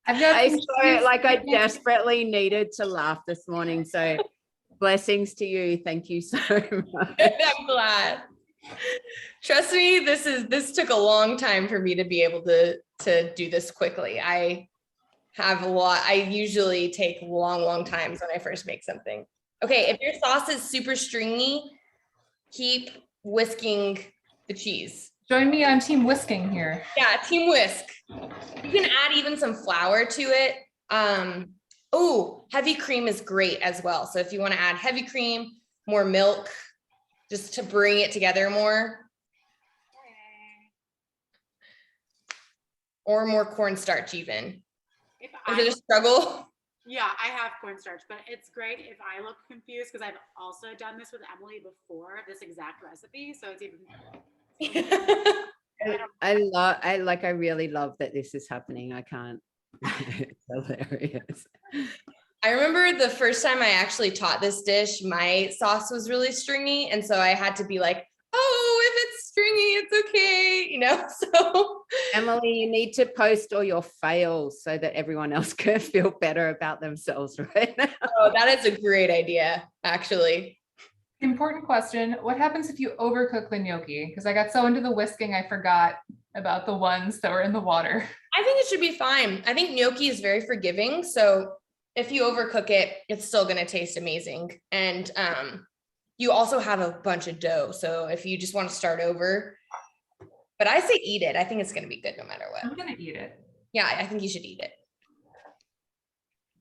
I desperately needed to laugh this morning. So blessings to you. Thank you so much.
I'm glad. Trust me, this took a long time for me to be able to do this quickly. I usually take long times when I first make something. Okay, if your sauce is super stringy, keep whisking the cheese.
Join me on team whisking here.
Yeah, team whisk. You can add even some flour to it. Oh, heavy cream is great as well. So if you want to add heavy cream, more milk, just to bring it together more. Or more cornstarch even.
If
Is it a struggle?
Yeah, I have cornstarch, but it's great if I look confused because I've also done this with Emily before, this exact recipe. So it's even.
I really love that this is happening. I can't. It's hilarious.
I remember the first time I actually taught this dish, my sauce was really stringy. And so I had to be like, oh, if it's stringy, it's okay, you know? So
Emily, you need to post all your fails so that everyone else can feel better about themselves right now.
oh, that is a great idea, actually.
Important question. What happens if you overcook the gnocchi? Because I got so into the whisking, I forgot about the ones that were in the water.
I think it should be fine. I think gnocchi is very forgiving. So if you overcook it, it's still going to taste amazing. And you also have a bunch of dough. So if you just want to start over, but I say eat it. I think it's going to be good no matter what.
I'm going to eat it.
Yeah, I think you should eat it.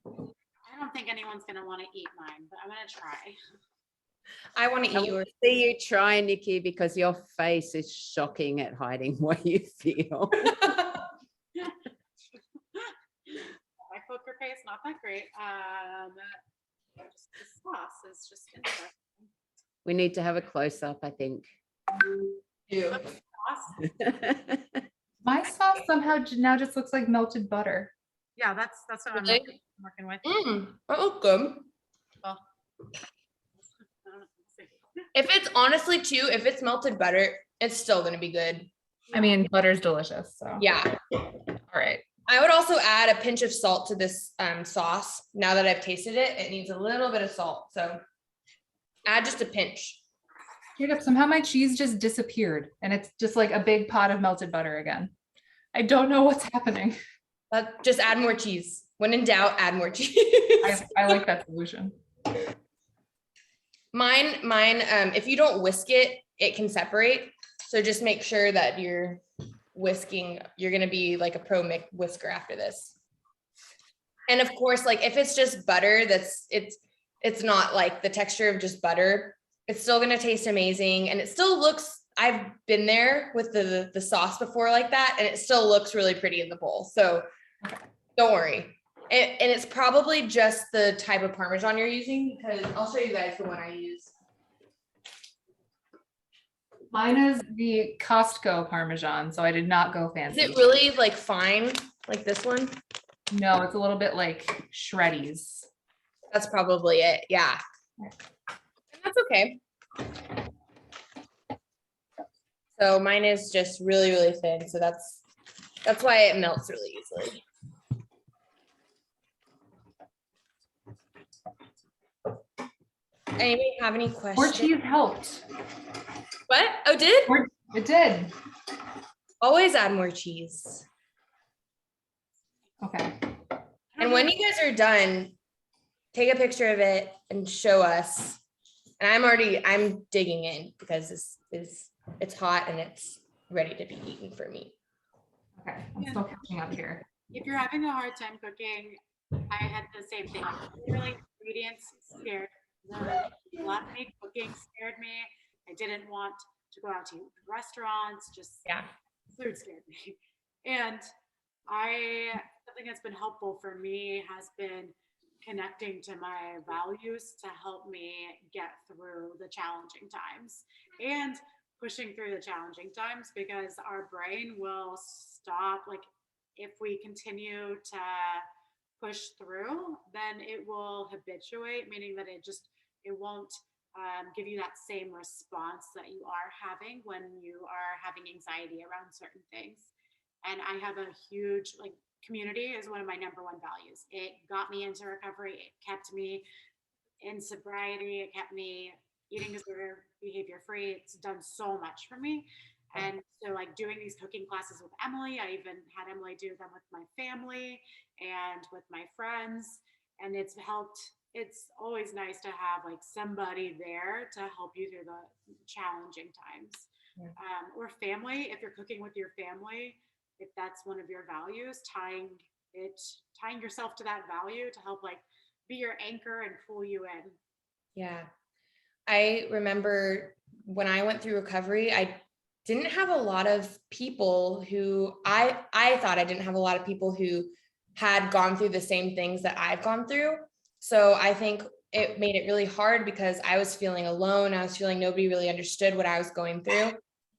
I don't think anyone's going to want to eat mine, but I'm going to try.
I want to
I
eat yours.
see you try, Nikki, because your face is shocking at hiding what you feel.
My poker face, not that great. Just the sauce is just interesting.
We need to have a close up, I think.
Ew.
Sauce.
My sauce somehow now just looks like melted butter.
Yeah, that's what
Really?
I'm working with.
That looks good.
Well,
If it's honestly too, if it's melted butter, it's still going to be good.
I mean, butter's delicious. So
Yeah.
all right.
I would also add a pinch of salt to this sauce. Now that I've tasted it, it needs a little bit of salt. So add just a pinch.
Straight up, somehow my cheese just disappeared and it's just like a big pot of melted butter again. I don't know what's happening.
Just add more cheese. When in doubt, add more cheese.
I like that solution.
Mine, if you don't whisk it, it can separate. So just make sure that you're whisking. You're going to be like a pro whisker after this. And of course, like if it's just butter, it's not like the texture of just butter. It's still going to taste amazing. And it still looks, I've been there with the sauce before like that, and it still looks really pretty in the bowl. So don't worry. And it's probably just the type of Parmesan you're using, because I'll show you guys the one I use.
Mine is the Costco Parmesan, so I did not go
Is
fancy.
it really like fine, like this one?
No, it's a little bit like shreddies.
That's probably it. Yeah. And that's okay. So mine is just really, really thin. So that's why it melts really easily. Anybody have any questions?
More cheese helped.
What? Oh, did?
It did.
Always add more cheese.
Okay.
And when you guys are done, take a picture of it and show us. And I'm digging in because it's hot and it's ready to be eaten for me.
Okay. I'm still catching up here.
If you're having a hard time cooking, I had the same thing. Really, ingredients scared the lot of me. Cooking scared me. I didn't want to go out to restaurants. Just food scared me. And something that's been helpful for me has been connecting to my values to help me get through the challenging times and pushing through the challenging times, because our brain will stop. Like if we continue to push through, then it will habituate, meaning that it won't give you that same response that you are having when you are having anxiety around certain things. And I have a huge, community is one of my number one values. It got me into recovery. It kept me in sobriety. It kept me eating disorder, behavior free. It's done so much for me. And so doing these cooking classes with Emily, I even had Emily do them with my family and with my friends. And it's helped. It's always nice to have somebody there to help you through the challenging times. or family. If you're cooking with your family, if that's one of your values, tying yourself to that value to help like be your anchor and pull you in.
Yeah. I remember when I went through recovery, I didn't have a lot of people who I thought I didn't have a lot of people who had gone through the same things that I've gone through. So I think it made it really hard because I was feeling alone. I was feeling nobody really understood what I was going through.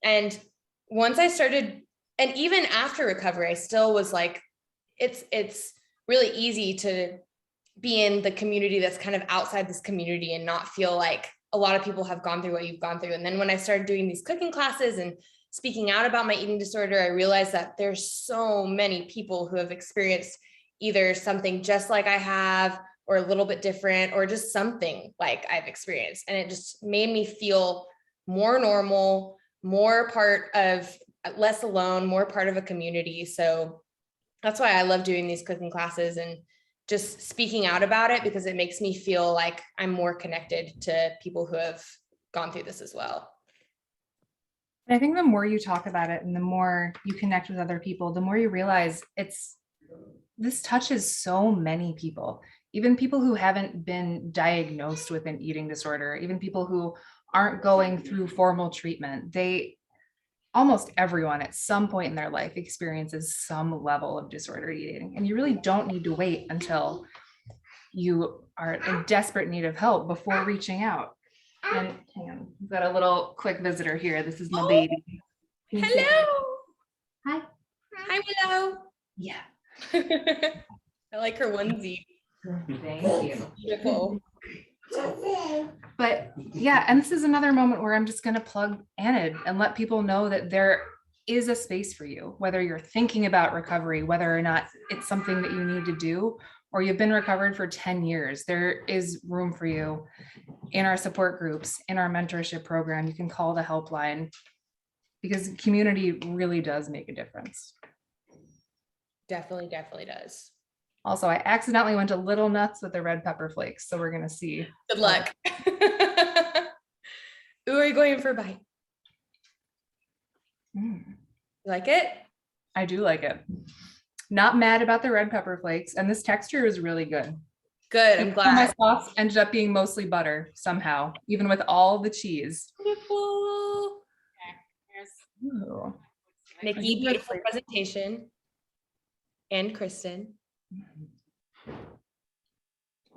And once I started, and even after recovery, I still was like, it's really easy to be in the community that's kind of outside this community and not feel like a lot of people have gone through what you've gone through. And then when I started doing these cooking classes and speaking out about my eating disorder, I realized that there's so many people who have experienced either something just like I have, or a little bit different, or just something like I've experienced. And it just made me feel more normal, more part of, less alone, more part of a community. So that's why I love doing these cooking classes and just speaking out about it, because it makes me feel like I'm more connected to people who have gone through this as well.
And I think the more you talk about it and the more you connect with other people, the more you realize this touches so many people, even people who haven't been diagnosed with an eating disorder, even people who aren't going through formal treatment. Almost everyone at some point in their life experiences some level of disordered eating. And you really don't need to wait until you are in desperate need of help before reaching out. And hang on, we've got a little quick visitor here. This is my baby.
Hello.
Hi.
Hi, Willow.
Yeah.
I like her onesie.
Thank you.
Beautiful.
But yeah, and this is another moment where I'm just going to plug Anid and let people know that there is a space for you, whether you're thinking about recovery, whether or not it's something that you need to do, or you've been recovered for 10 years, there is room for you in our support groups, in our mentorship program. You can call the helpline, because community really does make a difference.
Definitely does.
Also, I accidentally went a little nuts with the red pepper flakes, so we're going to see.
Good luck. Who are you going for a bite?
Mm.
You like it?
I do like it. Not mad about the red pepper flakes, and this texture is really good.
Good, I'm glad.
My sauce ended up being mostly butter somehow, even with all the cheese.
Beautiful.
Ooh.
Nikki, beautiful presentation. And Kristen.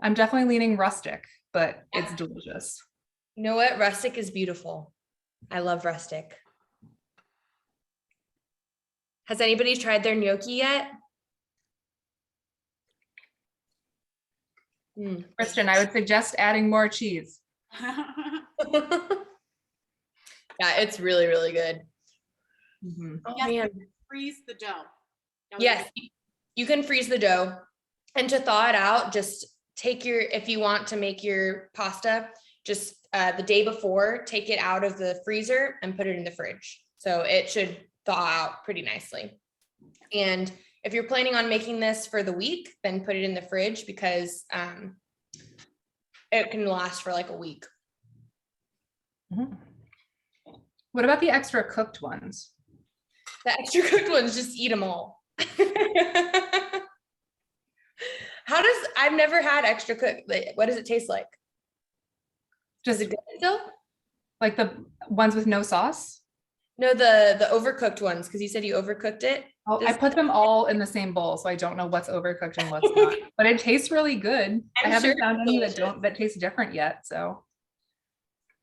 I'm definitely leaning rustic, but it's delicious.
You know what? Rustic is beautiful. I love rustic. Has anybody tried their gnocchi yet?
Kristen, I would suggest adding more cheese.
Yeah, it's really, really good.
Mm-hmm.
Oh,
Yes,
man.
freeze the dough.
Yes, you can freeze the dough. And to thaw it out, just take if you want to make your pasta, just the day before, take it out of the freezer and put it in the fridge. So it should thaw out pretty nicely. And if you're planning on making this for the week, then put it in the fridge, because it can last for like a week.
Mm-hmm. What about the extra cooked ones?
The extra cooked ones, just eat them all. I've never had extra cooked. What does it taste like?
Just
Is it good still?
like the ones with no sauce?
No, the overcooked ones, because you said you overcooked it.
Oh, I put them all in the same bowl, so I don't know what's overcooked and what's not. But it tastes really good. I haven't found any that taste different yet. So,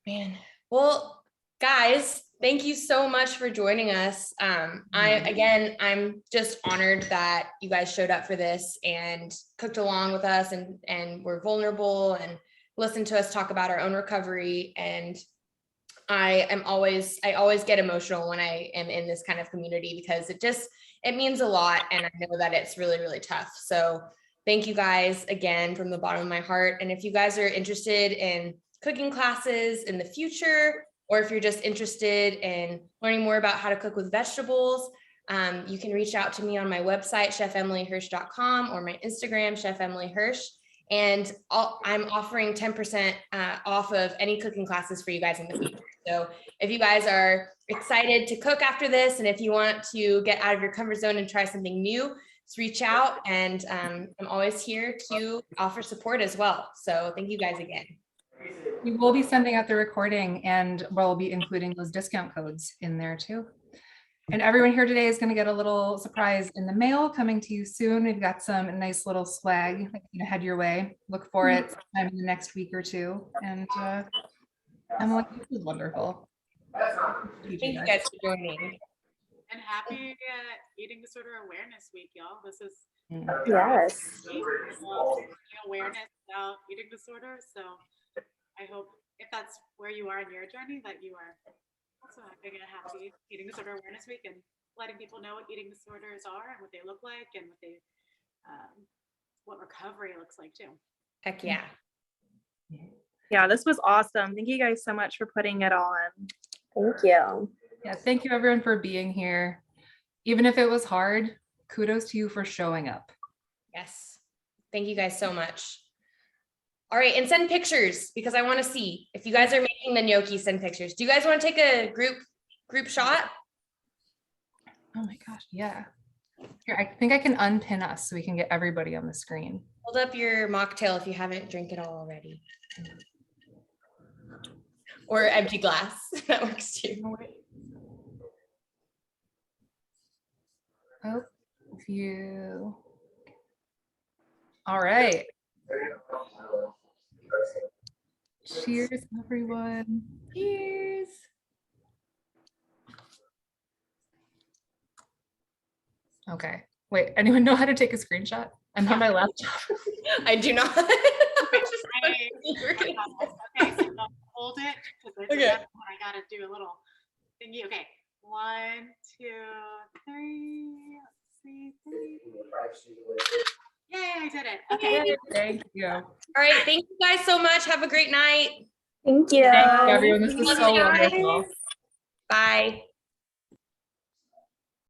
man, well, guys, thank you so much for joining us. I'm just honored that you guys showed up for this and cooked along with us and were vulnerable and listened to us talk about our own recovery. And I always get emotional when I am in this kind of community, because it means a lot. And I know that it's really, really tough. So thank you guys again from the bottom of my heart. And if you guys are interested in cooking classes in the future, or if you're just interested in learning more about how to cook with vegetables, you can reach out to me on my website, chefemilyhersh.com, or my Instagram, chefemilyhersh. And I'm offering 10% off of any cooking classes for you guys in the future. So if you guys are excited to cook after this, and if you want to get out of your comfort zone and try something new, just reach out, and I'm always here to offer support as well. So thank you guys again.
We will be sending out the recording, and we'll be including those discount codes in there too. And everyone here today is going to get a little surprise in the mail coming to you soon. We've got some nice little swag that you head your way. Look for it sometime in the next week or two. And Emily, this is wonderful.
Thank you guys for joining.
And happy Eating Disorder Awareness Week, y'all. This is
Yes.
awareness about eating disorders. So I hope if that's where you are in your journey, that you are also having a happy Eating Disorder Awareness Week and letting people know what eating disorders are and what they look like and what recovery looks like too.
Heck yeah.
Yeah, this was awesome. Thank you guys so much for putting it on. Thank you.
Yeah, thank you everyone for being here. Even if it was hard, kudos to you for showing up.
Yes. Thank you guys so much. All right, and send pictures because I want to see if you guys are making the gnocchi. Send pictures. Do you guys want to take a group shot?
Oh my gosh, yeah. Here, I think I can unpin us so we can get everybody on the screen.
Hold up your mocktail if you haven't drank it all already. Or empty glass. That works too.
Oh, if you. All right. Cheers, everyone.
Cheers.
Okay. Wait, anyone know how to take a screenshot? I'm on my laptop.
I do not.
Okay, so hold it.
Okay.
I gotta do a little thingy. Okay, 1, 2, 3. Let's see. 3. Yay, I did it. Okay.
Thank you.
All right. Thank you guys so much. Have a great night.
Thank you.
Thank you, everyone. This was
Love
so
you guys.
wonderful.
Bye.